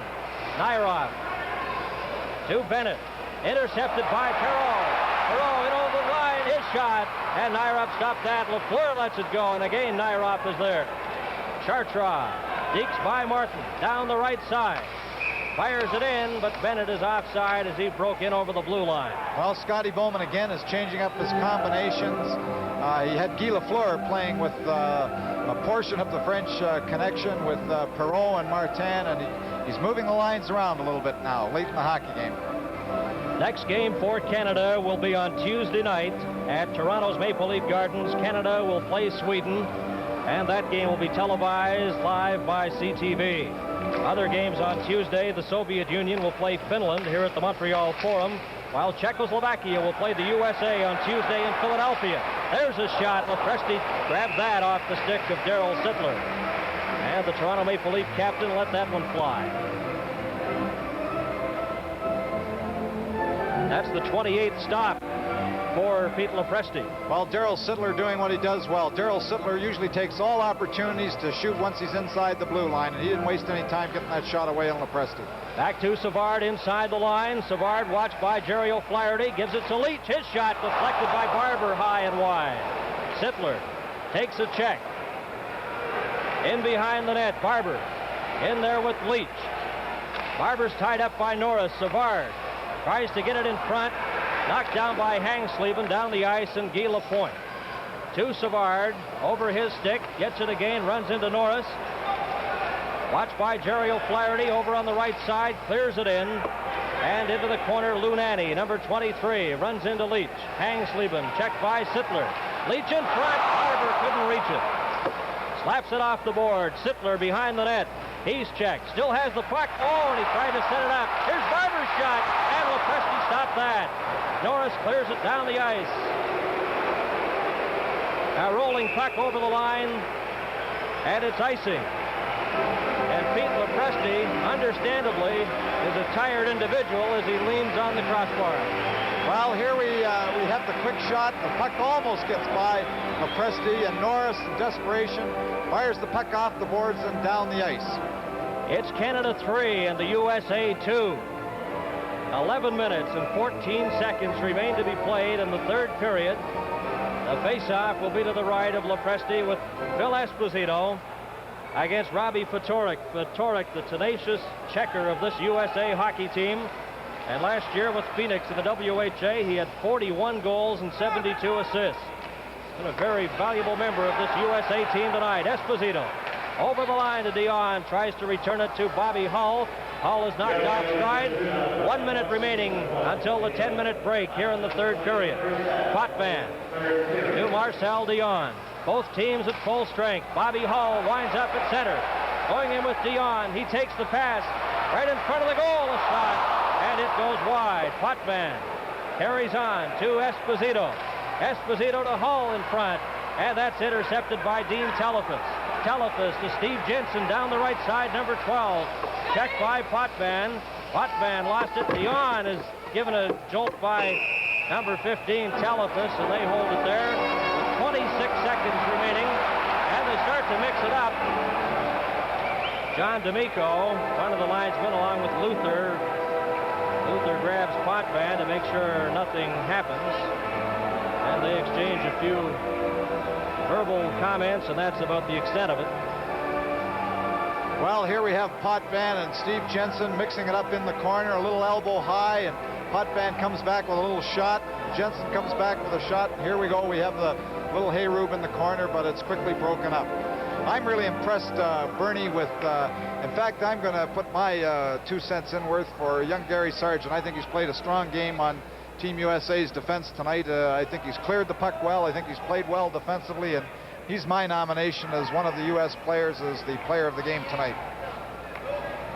Nairov to Bennett. Intercepted by Perreault. Perreault in over the line. His shot, and Nyrop stopped that. Lafleur lets it go, and again Nyrop is there. Chartrand dekes by Martin down the right side. Fires it in, but Bennett is offside as he broke in over the blue line. Well, Scotty Bowman again is changing up his combinations. He had Guy Lafleur playing with a portion of the French connection with Perreault and Martin, and he's moving the lines around a little bit now, late in the hockey game. Next game for Canada will be on Tuesday night at Toronto's Maple Leaf Gardens. Canada will play Sweden, and that game will be televised live by CTV. Other games on Tuesday, the Soviet Union will play Finland here at the Montreal Forum, while Czechoslovakia will play the USA on Tuesday in Philadelphia. There's a shot. Lepresti grabs that off the stick of Darryl Sittler. And the Toronto Maple Leaf captain let that one fly. That's the 28th stop for Pete Lepresti. Well, Darryl Sittler doing what he does well. Darryl Sittler usually takes all opportunities to shoot once he's inside the blue line, and he didn't waste any time getting that shot away on Lepresti. Back to Savard inside the line. Savard watched by Jerry O'Flaherty. Gives it to Leach. His shot deflected by Barber high and wide. Sittler takes a check. In behind the net, Barber in there with Leach. Barber's tied up by Norris. Savard tries to get it in front. Knocked down by Hangsleben down the ice, and Guy Lapointe. To Savard, over his stick, gets it again, runs into Norris. Watched by Jerry O'Flaherty over on the right side, clears it in, and into the corner, Lunani, number 23, runs into Leach. Hangsleben, checked by Sittler. Leach in front, Barber couldn't reach it. Slaps it off the board, Sittler behind the net. He's checked, still has the puck. Oh, and he tried to set it up. Here's Barber's shot, and Lepresti stopped that. Norris clears it down the ice. A rolling puck over the line, and it's icing. And Pete Lepresti, understandably, is a tired individual as he leans on the crossbar. Well, here we have the quick shot. The puck almost gets by Lepresti, and Norris, in desperation, fires the puck off the boards and down the ice. It's Canada 3 and the USA 2. 11 minutes and 14 seconds remain to be played in the third period. The face-off will be to the right of Lepresti with Phil Esposito against Robbie Fatorik. Fatorik, the tenacious checker of this USA hockey team. And last year with Phoenix in the WHA, he had 41 goals and 72 assists. And a very valuable member of this USA team tonight. Esposito over the line to Dion, tries to return it to Bobby Hull. Hull is knocked off stride. 1 minute remaining until the 10-minute break here in the third period. Potvin to Marcel Dion. Both teams at full strength. Bobby Hull winds up at center. Going in with Dion. He takes the pass right in front of the goal. A shot, and it goes wide. Potvin carries on to Esposito. Esposito to Hull in front, and that's intercepted by Dean Telefus. Telefus to Steve Jensen down the right side, number 12. Checked by Potvin. Potvin lost it. Dion is given a jolt by number 15, Telefus, and they hold it there with 26 seconds remaining, and they start to mix it up. John D'Amico, one of the linesmen, along with Luther. Luther grabs Potvin to make sure nothing happens, and they exchange a few verbal comments, and that's about the extent of it. Well, here we have Potvin and Steve Jensen mixing it up in the corner, a little elbow high, and Potvin comes back with a little shot. Jensen comes back with a shot. Here we go. We have the little Hayrube in the corner, but it's quickly broken up. I'm really impressed, Bernie, with, in fact, I'm going to put my 2 cents in worth for young Gary Sargent. I think he's played a strong game on Team USA's defense tonight. I think he's cleared the puck well. I think he's played well defensively, and he's my nomination as one of the U.S. players as the player of the game tonight.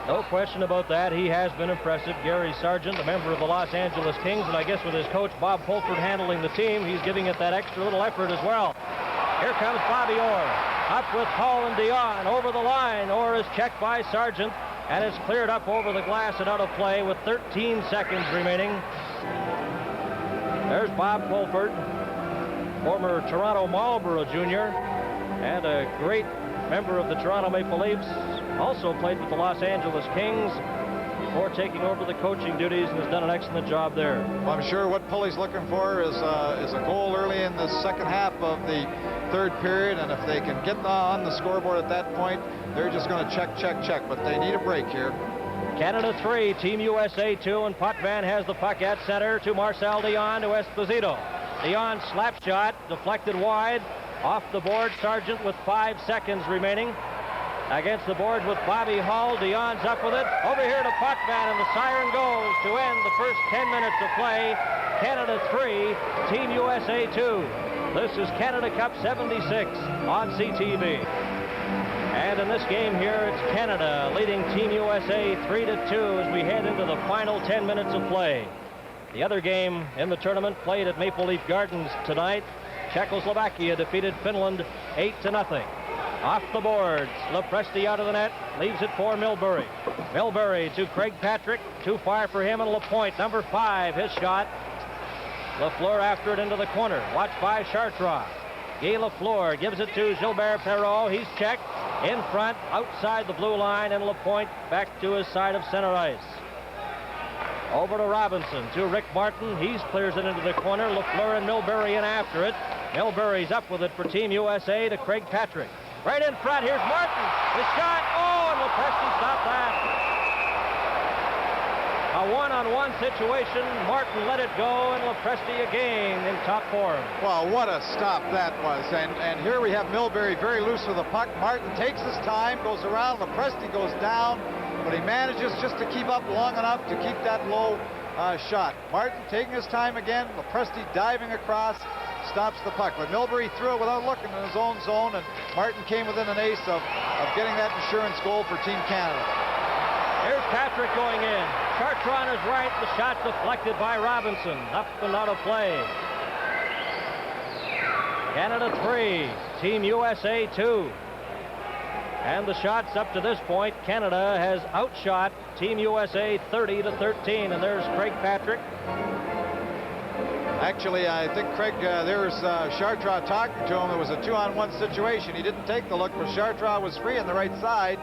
No question about that. He has been impressive. Gary Sargent, a member of the Los Angeles Kings, and I guess with his coach Bob Pulford handling the team, he's giving it that extra little effort as well. Here comes Bobby Orr. Up with Hull and Dion over the line. Orr is checked by Sargent, and it's cleared up over the glass and out of play with 13 seconds remaining. There's Bob Pulford, former Toronto Marlboro junior, and a great member of the Toronto Maple Leafs. Also played with the Los Angeles Kings. before taking over the coaching duties and has done an excellent job there. Well, I'm sure what Pulley's looking for is a goal early in the second half of the third period, and if they can get on the scoreboard at that point, they're just going to check, but they need a break here. Canada 3, Team USA 2, and Potvin has the puck at center to Marcel Dion to Esposito. Dion slap shot, deflected wide, off the board. Sargent with 5 seconds remaining. Against the boards with Bobby Hull. Dion's up with it. Over here to Potvin, and the siren goes to end the first 10 minutes of play. Canada 3, Team USA 2. This is Canada Cup 76 on CTV. And in this game here, it's Canada leading Team USA 3-2 as we head into the final 10 minutes of play. The other game in the tournament played at Maple Leaf Gardens tonight. Czechoslovakia defeated Finland 8-0. Off the boards, Lepresti out of the net, leaves it for Milbury. Milbury to Craig Patrick, too far for him, and Lapointe, number 5, his shot. Lafleur after it into the corner, watched by Chartrand. Guy Lafleur gives it to Gilbert Perreault, he's checked, in front, outside the blue line, and Lapointe back to his side of center ice. Over to Robinson, to Rick Martin, he clears it into the corner, Lafleur and Milbury in after it. Milbury's up with it for Team USA to Craig Patrick. Right in front, here's Martin. His shot, and Lepresti stopped that. A one-on-one situation. Martin let it go, and Lepresti again in top form. Well, what a stop that was. And here we have Milbury very loose with the puck. Martin takes his time, goes around. Lepresti goes down, but he manages just to keep up long enough to keep that low shot. Martin taking his time again. Lepresti diving across. Stops the puck, but Milbury threw it without looking in his own zone, and Martin came within an ace of getting that insurance goal for Team Canada. Here's Patrick going in. Chartrand is right. The shot deflected by Robinson. Up and out of play. Canada 3, Team USA 2. And the shots up to this point, Canada has outshot Team USA 30-13. And there's Craig Patrick. Actually, I think Craig, there's Chartrand talking to him. It was a 2-on-1 situation. He didn't take the look, but Chartrand was free on the right side.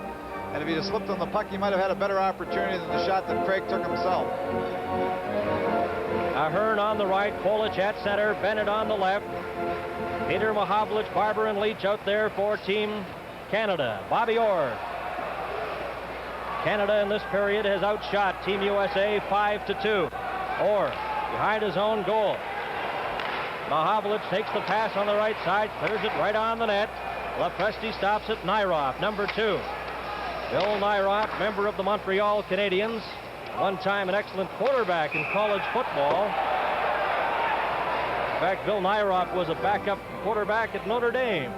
And if he'd have slipped on the puck, he might have had a better opportunity than the shot that Craig took himself. Ahern on the right, Polic at center, Bennett on the left. Peter Mahovlich, Barber, and Leach out there for Team Canada. Bobby Orr. Canada in this period has outshot Team USA 5-2. Orr behind his own goal. Mahovlich takes the pass on the right side, clears it right on the net. Lepresti stops it. Nyroff, number 2. Bill Nyroff, member of the Montreal Canadiens, one time an excellent quarterback in college football. In fact, Bill Nyroff was a backup quarterback at Notre Dame.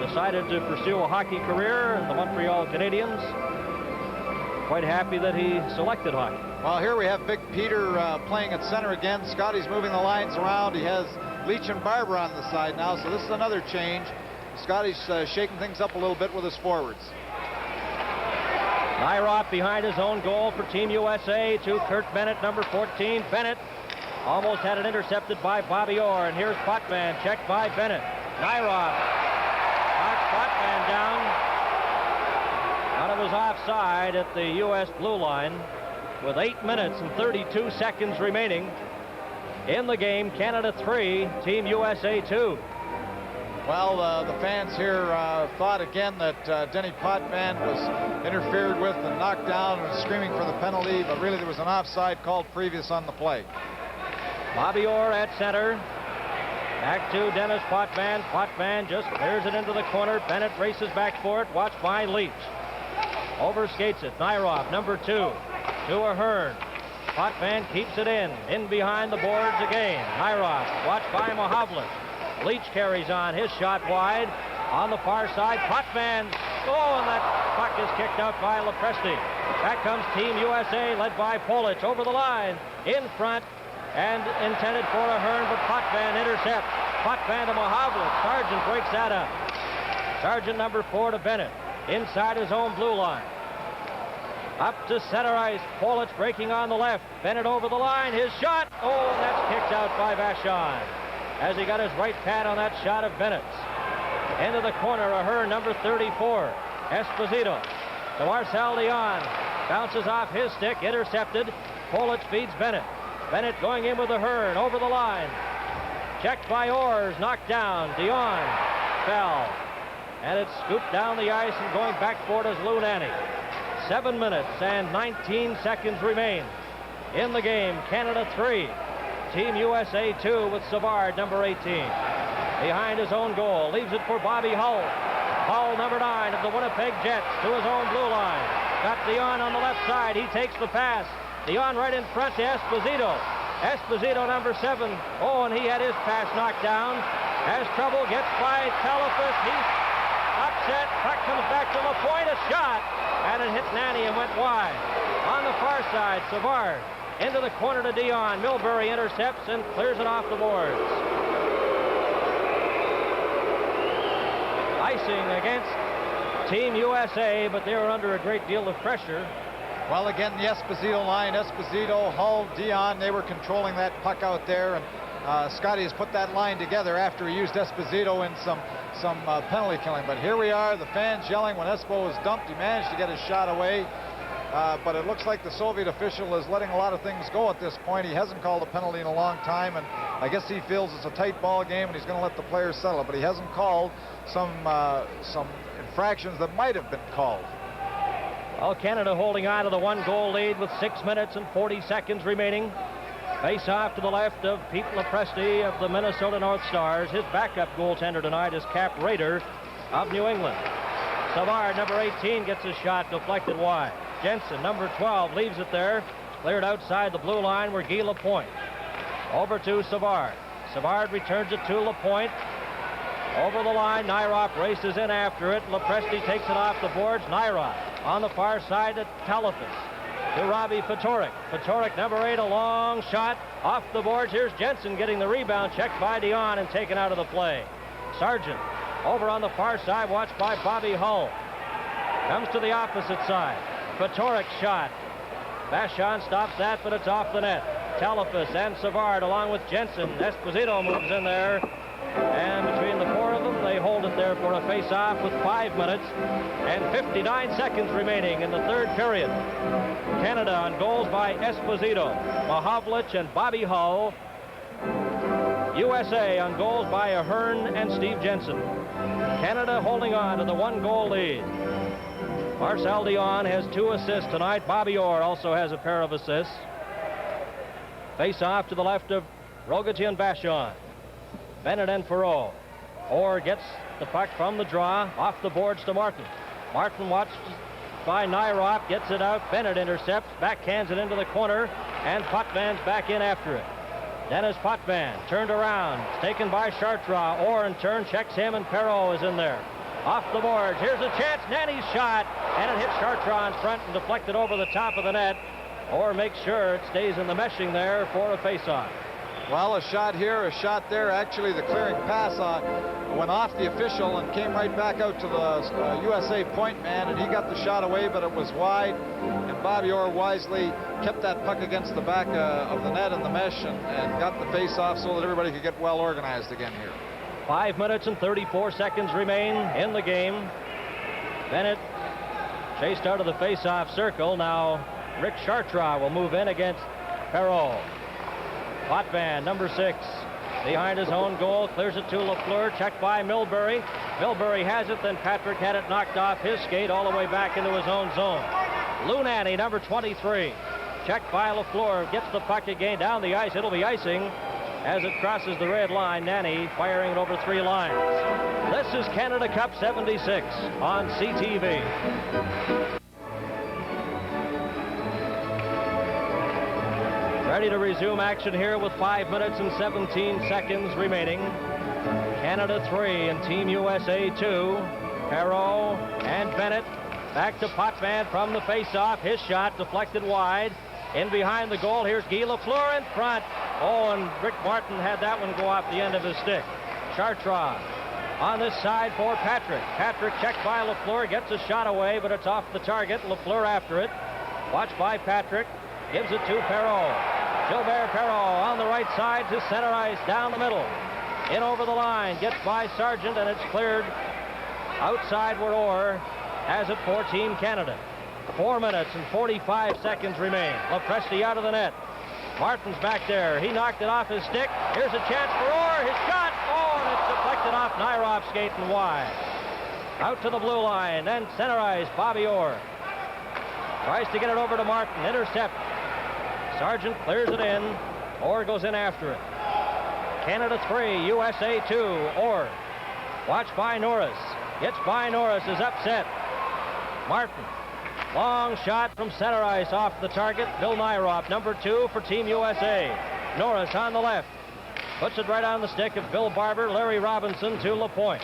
Decided to pursue a hockey career in the Montreal Canadiens. Quite happy that he selected hockey. Well, here we have Big Peter playing at center again. Scotty's moving the lines around. He has Leach and Barber on the side now, so this is another change. Scotty's shaking things up a little bit with his forwards. Nyroff behind his own goal for Team USA to Kurt Bennett, number 14. Bennett almost had it intercepted by Bobby Orr, and here's Potvin, checked by Bennett. Nyroff knocks Potvin down. Out of his offside at the U.S. blue line with 8 minutes and 32 seconds remaining in the game. Canada 3, Team USA 2. Well, the fans here thought again that Denny Potvin was interfered with and knocked down and was screaming for the penalty, but really there was an offside called previous on the play. Bobby Orr at center. Back to Dennis Potvin. Potvin just clears it into the corner. Bennett races back for it, watched by Leach. Overskates it. Nyroff, number 2, to Ahern. Potvin keeps it in behind the boards again. Nyroff, watched by Mahovlich. Leach carries on, his shot wide. On the far side, Potvin. And that puck is kicked out by Lepresti. Back comes Team USA, led by Polic, over the line, in front, and intended for Ahern, but Potvin intercepts. Potvin to Mahovlich. Sargent breaks that up. Sargent, number 4, to Bennett, inside his own blue line. Up to center ice. Polic breaking on the left. Bennett over the line. His shot. And that's kicked out by Vachon as he got his right pad on that shot of Bennett's. Into the corner, Ahern, number 34. Esposito to Marcel Dion. Bounces off his stick, intercepted. Politz feeds Bennett. Bennett going in with a Hearn over the line. Checked by Orrs, knocked down. Dion fell. And it's scooped down the ice and going back for it is Lou Nanne. 7 minutes and 19 seconds remain in the game. Canada 3, Team USA 2 with Savard, number 18. Behind his own goal, leaves it for Bobby Hull. Hull, number 9 of the Winnipeg Jets, to his own blue line. Got Dion on the left side. He takes the pass. Dion right in front to Esposito. Esposito, number 7. Oh, and he had his pass knocked down. Has trouble, gets by Telefus. He's upset. Puck comes back to LaPointe. A shot. And it hit Nanne and went wide. On the far side, Savard into the corner to Dion. Milbury intercepts and clears it off the boards. Icing against Team USA, but they were under a great deal of pressure. Well, again, the Esposito line, Esposito, Hull, Dion, they were controlling that puck out there, and Scotty has put that line together after he used Esposito in some penalty killing. But here we are, the fans yelling when Espo was dumped. He managed to get his shot away, but it looks like the Soviet official is letting a lot of things go at this point. He hasn't called a penalty in a long time, and I guess he feels it's a tight ball game, and he's going to let the players settle. But he hasn't called some infractions that might have been called. Well, Canada holding on to the 1-goal lead with 6 minutes and 40 seconds remaining. Face off to the left of Pete Lepresti of the Minnesota North Stars. His backup goaltender tonight is Cap Rader of New England. Savard, number 18, gets a shot deflected wide. Jensen, number 12, leaves it there. Cleared outside the blue line where Guy Lapointe. Over to Savard. Savard returns it to Lapointe. Over the line, Nyrop races in after it. Lepresti takes it off the boards. Nyrop on the far side to Telefus. To Robbie Fatorik. Fatorik, number 8, a long shot off the boards. Here's Jensen getting the rebound, checked by Dion and taken out of the play. Sargent over on the far side, watched by Bobby Hull. Comes to the opposite side. Fatorik shot. Vachon stops that, but it's off the net. Telefus and Savard along with Jensen. Esposito moves in there. And between the four of them, they hold it there for a face-off with 5 minutes and 59 seconds remaining in the third period. Canada on goals by Esposito, Mahovlich, and Bobby Hull. USA on goals by Ahern and Steve Jensen. Canada holding on to the 1-goal lead. Marcel Dion has 2 assists tonight. Bobby Orr also has a pair of assists. Face-off to the left of Rogaty and Vachon. Bennett and Perreault. Orr gets the puck from the draw, off the boards to Martin. Martin watched by Nyrop, gets it out. Bennett intercepts, backhands it into the corner, and Potvin back in after it. Dennis Potvin turned around, taken by Chartrand. Orr in turn checks him, and Perreault is in there. Off the boards, here's a chance, Nanne's shot, and it hits Chartrand's front and deflected over the top of the net. Orr makes sure it stays in the meshing there for a face-off. Well, a shot here, a shot there. Actually, the clearing pass went off the official and came right back out to the USA point man, and he got the shot away, but it was wide. And Bobby Orr wisely kept that puck against the back of the net in the mesh and got the face-off so that everybody could get well organized again here. 5 minutes and 34 seconds remain in the game. Bennett chased out of the face-off circle. Now Rick Chartrand will move in against Perreault. Potvin, number 6, behind his own goal, clears it to Lafleur, checked by Milbury. Milbury has it, then Patrick had it knocked off his skate all the way back into his own zone. Lou Nanne, number 23, checked by Lafleur, gets the puck again down the ice. It'll be icing as it crosses the red line. Nanne firing it over 3 lines. This is Canada Cup 76 on CTV. Ready to resume action here with 5 minutes and 17 seconds remaining. Canada 3 and Team USA 2. Perreault and Bennett. Back to Potvin from the face-off. His shot deflected wide. In behind the goal, here's Guy Lafleur in front. Oh, and Rick Martin had that one go off the end of his stick. Chartrand on this side for Patrick. Patrick checked by Lafleur, gets a shot away, but it's off the target. Lafleur after it. Watched by Patrick. Gives it to Perreault. Gilbert Perreault on the right side to center ice, down the middle. In over the line, gets by Sargent, and it's cleared outside where Orr has it for Team Canada. 4 minutes and 45 seconds remain. Lopresti out of the net. Martin's back there. He knocked it off his stick. Here's a chance for Orr. His shot. Oh, and it's deflected off Nyrop's skate and wide. Out to the blue line. Then center ice, Bobby Orr. Tries to get it over to Martin. Intercept. Sargent clears it in. Orr goes in after it. Canada 3, USA 2. Orr. Watched by Norris. Gets by Norris. Is upset. Martin. Long shot from center ice off the target. Bill Nyrop, number 2 for Team USA. Norris on the left. Puts it right on the stick of Bill Barber. Larry Robinson to LaPointe.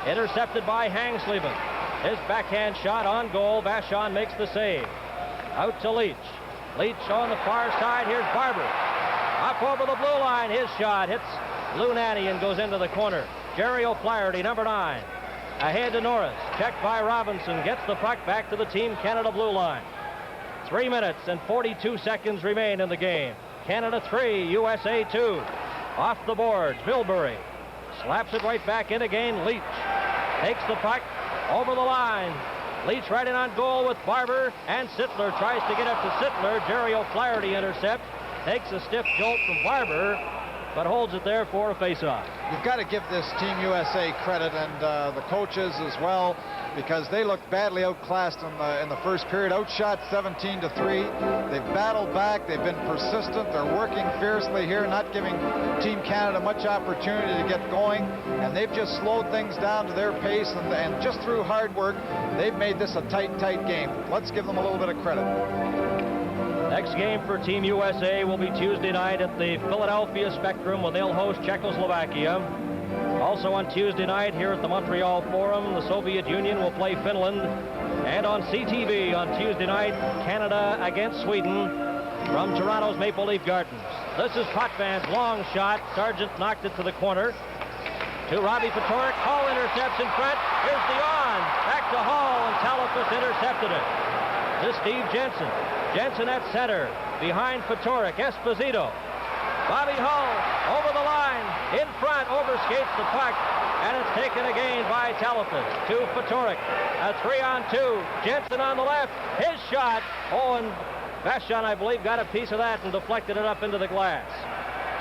Intercepted by Hangsleben. His backhand shot on goal. Vachon makes the save. Out to Leach. Leach on the far side. Here's Barber. Up over the blue line. His shot hits Lou Nanne and goes into the corner. Jerry O'Flaherty, number 9. Ahead to Norris. Checked by Robinson. Gets the puck back to the Team Canada blue line. 3 minutes and 42 seconds remain in the game. Canada 3, USA 2. Off the boards. Milbury slaps it right back in again. Leach takes the puck over the line. Leach right in on goal with Barber, and Sittler tries to get up to Sittler. Jerry O'Flaherty intercepts. Takes a stiff jolt from Barber, but holds it there for a face-off. You've got to give this Team USA credit, and the coaches as well, because they looked badly outclassed in the first period. Outshot 17-3. They've battled back. They've been persistent. They're working fiercely here, not giving Team Canada much opportunity to get going, and they've just slowed things down to their pace, and just through hard work, they've made this a tight game. Let's give them a little bit of credit. Next game for Team USA will be Tuesday night at the Philadelphia Spectrum, where they'll host Czechoslovakia. Also on Tuesday night here at the Montreal Forum, the Soviet Union will play Finland. And on CTV on Tuesday night, Canada against Sweden from Toronto's Maple Leaf Gardens. This is Potvin's long shot. Sargent knocked it to the corner. To Robbie Ftorek. Hall intercepts in front. Here's Dion. Back to Hall, and Talafas intercepted it. To Steve Jensen. Jensen at center. Behind Ftorek. Esposito. Bobby Hull over the line. In front. Overskates the puck. And it's taken again by Talafas. To Ftorek. A 3-on-2. Jensen on the left. His shot. Oh, and Vachon, I believe, got a piece of that and deflected it up into the glass.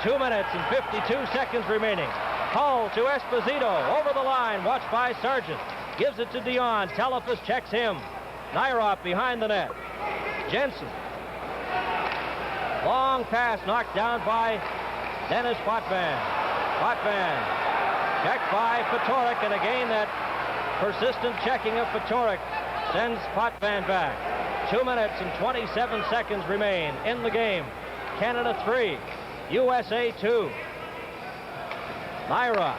2 minutes and 52 seconds remaining. Hull to Esposito. Over the line. Watched by Sargent. Gives it to Dion. Talafas checks him. Nyrop behind the net. Jensen. Long pass knocked down by Denis Potvin. Potvin checked by Ftorek, and again that persistent checking of Ftorek sends Potvin back. 2 minutes and 27 seconds remain in the game. Canada 3, USA 2. Nyrop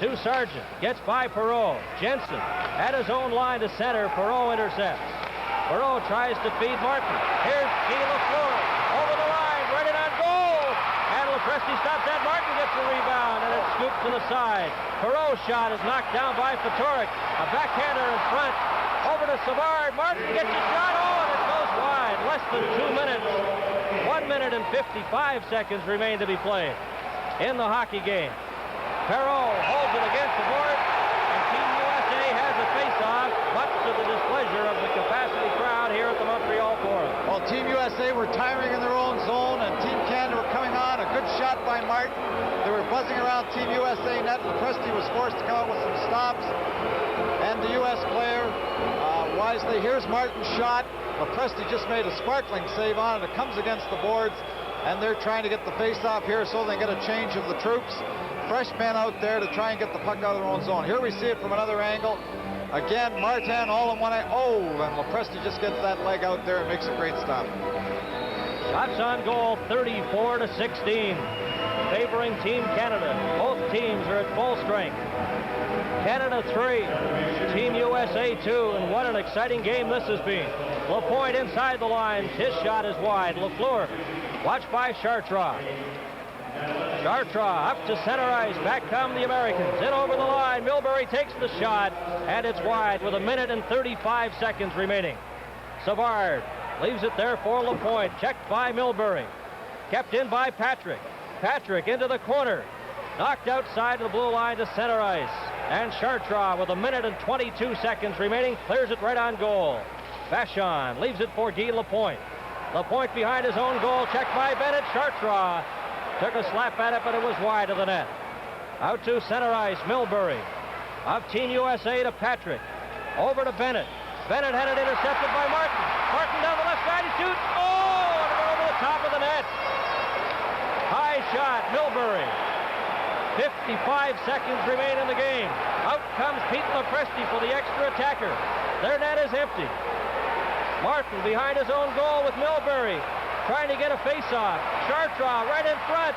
to Sargent. Gets by Perreault. Jensen at his own line to center. Perreault intercepts. Perreault tries to feed Martin. Here's Guy Lafleur. Over the line. Right in on goal. And Lopresti stops that. Martin gets the rebound, and it's scooped to the side. Perreault's shot is knocked down by Ftorek. A backhander in front. Over to Savard. Martin gets a shot. Oh, and it goes wide. Less than 2 minutes. 1 minute and 55 seconds remain to be played in the hockey game. Perreault holds it against the board, and Team USA has a face-off, much to the displeasure of the capacity crowd here at the Montreal Forum. Well, Team USA were tiring in their own zone, and Team Canada were coming on. A good shot by Martin. They were buzzing around Team USA net. Lopresti was forced to come out with some stops, and the U.S. player wisely. Here's Martin's shot. Lopresti just made a sparkling save on it. It comes against the boards, and they're trying to get the face-off here so they get a change of the troops. Fresh men out there to try and get the puck out of their own zone. Here we see it from another angle. Again, Martin all in one eye. Oh, and Lopresti just gets that leg out there and makes a great stop. Shots on goal, 34-16, favoring Team Canada. Both teams are at full strength. Canada 3, Team USA 2, and what an exciting game this has been. LaPointe inside the lines. His shot is wide. Lafleur watched by Chartrand. Chartrand up to center ice. Back come the Americans. In over the line. Milbury takes the shot, and it's wide with 1 minute and 35 seconds remaining. Savard leaves it there for LaPointe. Checked by Milbury. Kept in by Patrick. Patrick into the corner. Knocked outside of the blue line to center ice. And Chartrand with 1 minute and 22 seconds remaining clears it right on goal. Vachon leaves it for Guy Lapointe. Lapointe behind his own goal, checked by Bennett. Chartrand took a slap at it, but it was wide of the net. Out to center ice, Milbury. Of Team USA to Patrick. Over to Bennett. Bennett had it intercepted by Martin. Martin down the left side, he shoots. Oh, and it went over the top of the net. High shot, Milbury. 55 seconds remain in the game. Out comes Pete Lepresti for the extra attacker. Their net is empty. Martin behind his own goal with Milbury, trying to get a face-off. Chartrand right in front.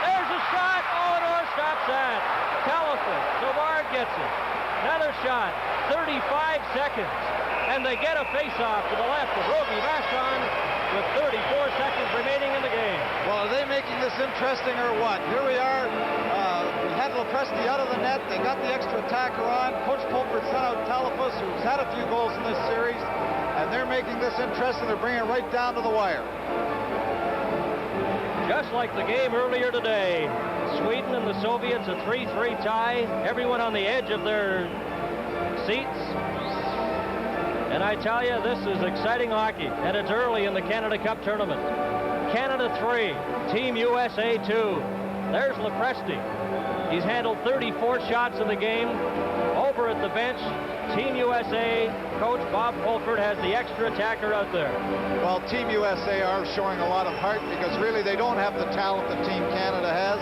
There's a shot. Oh, and Orr stops that. Telephus. Savard gets it. Another shot. 35 seconds. And they get a face-off to the left of Rogie Vachon with 34 seconds remaining in the game. Well, are they making this interesting or what? Here we are. We had Lepresti out of the net. They got the extra attacker on. Coach Pulford sent out Telephus, who's had a few goals in this series. And they're making this interesting. They're bringing it right down to the wire. Just like the game earlier today, Sweden and the Soviets, a 3-3 tie. Everyone on the edge of their seats. And I tell you, this is exciting hockey, and it's early in the Canada Cup tournament. Canada 3, Team USA 2. There's Lepresti. He's handled 34 shots in the game. Over at the bench, Team USA coach Bob Pulford has the extra attacker out there. Well, Team USA are showing a lot of heart because really they don't have the talent that Team Canada has.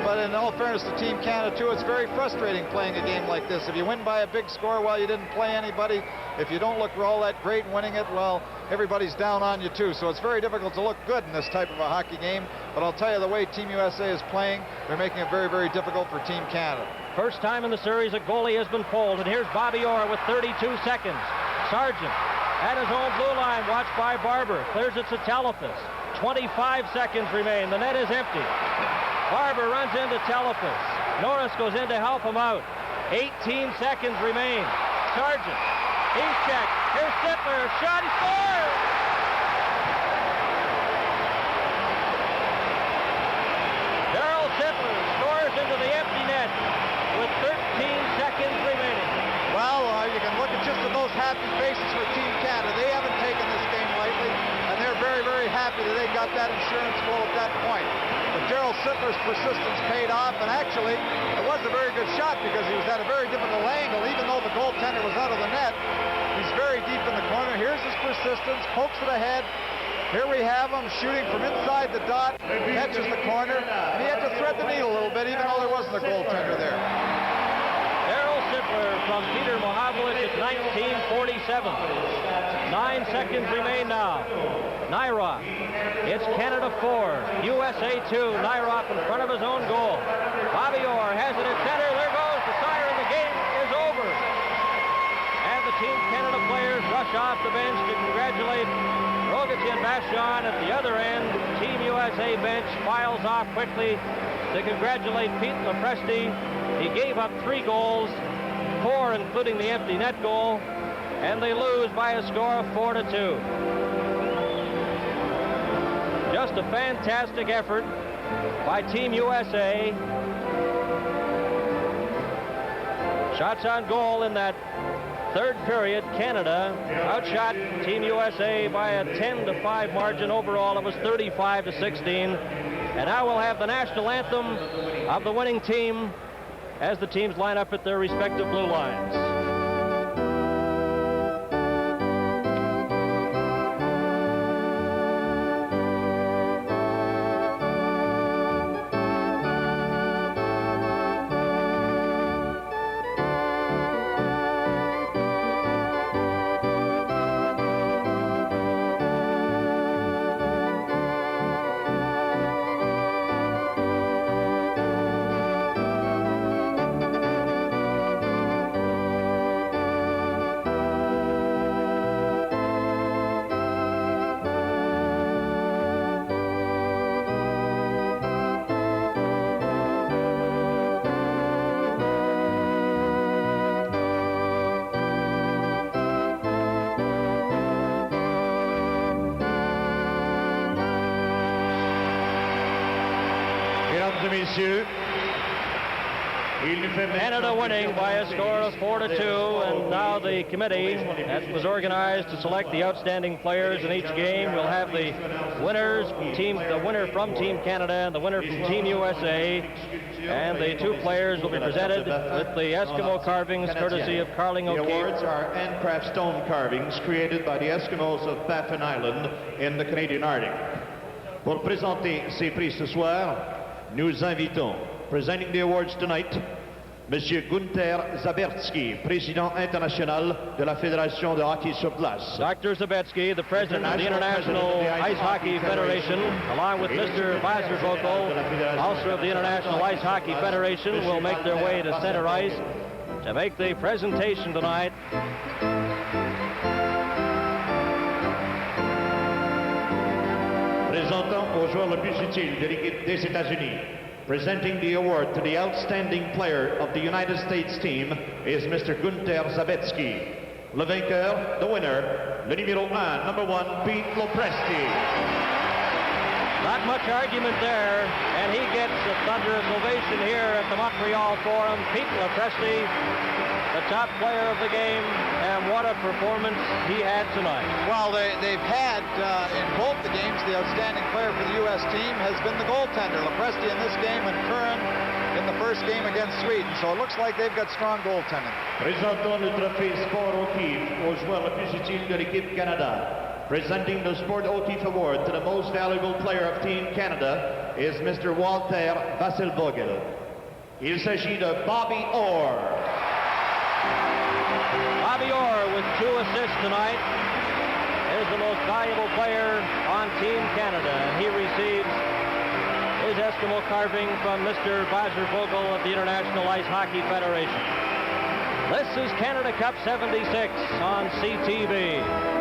But in all fairness to Team Canada, too, it's very frustrating playing a game like this. If you win by a big score, well, you didn't play anybody. If you don't look all that great winning it, well, everybody's down on you, too. So it's very difficult to look good in this type of a hockey game. But I'll tell you, the way Team USA is playing, they're making it very, very difficult for Team Canada. First time in the series, a goalie has been pulled. And here's Bobby Orr with 32 seconds. Sargent at his own blue line, watched by Barber. Clears it to Telephus. 25 seconds remain. The net is empty. Barber runs into Telephus. Norris goes in to help him out. 18 seconds remain. Sargent. He's checked. Here's Sittler. Shot. He scores! Darryl Sittler scores into the empty net with 13 seconds remaining. Well, you can look at just at those happy faces for Team Canada. They haven't taken this game lightly, and they're very, very happy that they got that insurance goal at that point. But Darryl Sittler's persistence paid off, and actually, it was a very good shot because he was at a very difficult angle, even though the goaltender was out of the net. He's very deep in the corner. Here's his persistence, pokes it ahead. Here we have him shooting from inside the dot, catches the corner, and he had to thread the needle a little bit, even though there wasn't a goaltender there. Darryl Sittler from Peter Mohavlich at 1947. 9 seconds remain now. Nyrop. It's Canada 4, USA 2. Nyrop in front of his own goal. Bobby Orr has it at center. There goes the siren. The game is over. And the Team Canada players rush off the bench to congratulate Rogetien Vachon. At the other end, Team USA bench files off quickly to congratulate Pete Lepresti. He gave up 3 goals, 4 including the empty net goal, and they lose by a score of 4-2. Just a fantastic effort by Team USA. Shots on goal in that third period. Canada outshot Team USA by a 10-5 margin. Overall, it was 35-16. And now we'll have the national anthem of the winning team as the teams line up at their respective blue lines. Mesdames et messieurs, Canada winning by a score of 4-2, and now the committee that was organized to select the outstanding players in each game will have the winners the winner from Team Canada and the winner from Team USA, and the two players will be presented with the Eskimo carvings courtesy of Carling O'Keefe. The awards are handcraft stone carvings created by the Eskimos of Baffin Island in the Canadian Arctic. Pour présenter ces prix ce soir, nous invitons, presenting the awards tonight, Monsieur Gunther Zabetsky, Président international de la Fédération de hockey sur glace. Dr. Zabetsky, the President of the International Ice Hockey Federation, along with Mr. Wasservogel, also of the International Ice Hockey Federation, will make their way to center ice to make the presentation tonight. Présentant aux joueurs le plus utile de l'équipe des États-Unis. Presenting the award to the outstanding player of the United States team is Mr. Gunther Zabetsky. Le vainqueur, the winner, le numéro 1, number 1, Pete Lopresti. Not much argument there, and he gets a thunderous ovation here at the Montreal Forum. Pete Lopresti, the top player of the game, and what a performance he had tonight. Well, they've had, in both the games, the outstanding player for the U.S. team has been the goaltender, Lopresti in this game, and Curran in the first game against Sweden. So it looks like they've got strong goaltending. Présentons le trophée Sport O'Keefe aux joueurs le plus utile de l'équipe Canada. Presenting the Sport O'Keefe Award to the most valuable player of Team Canada is Mr. Walter Wasservogel. Il s'agit de Bobby Orr. Bobby Orr with 2 assists tonight is the most valuable player on Team Canada, and he receives his Eskimo carving from Mr. Wasservogel of the International Ice Hockey Federation. This is Canada Cup 76 on CTV.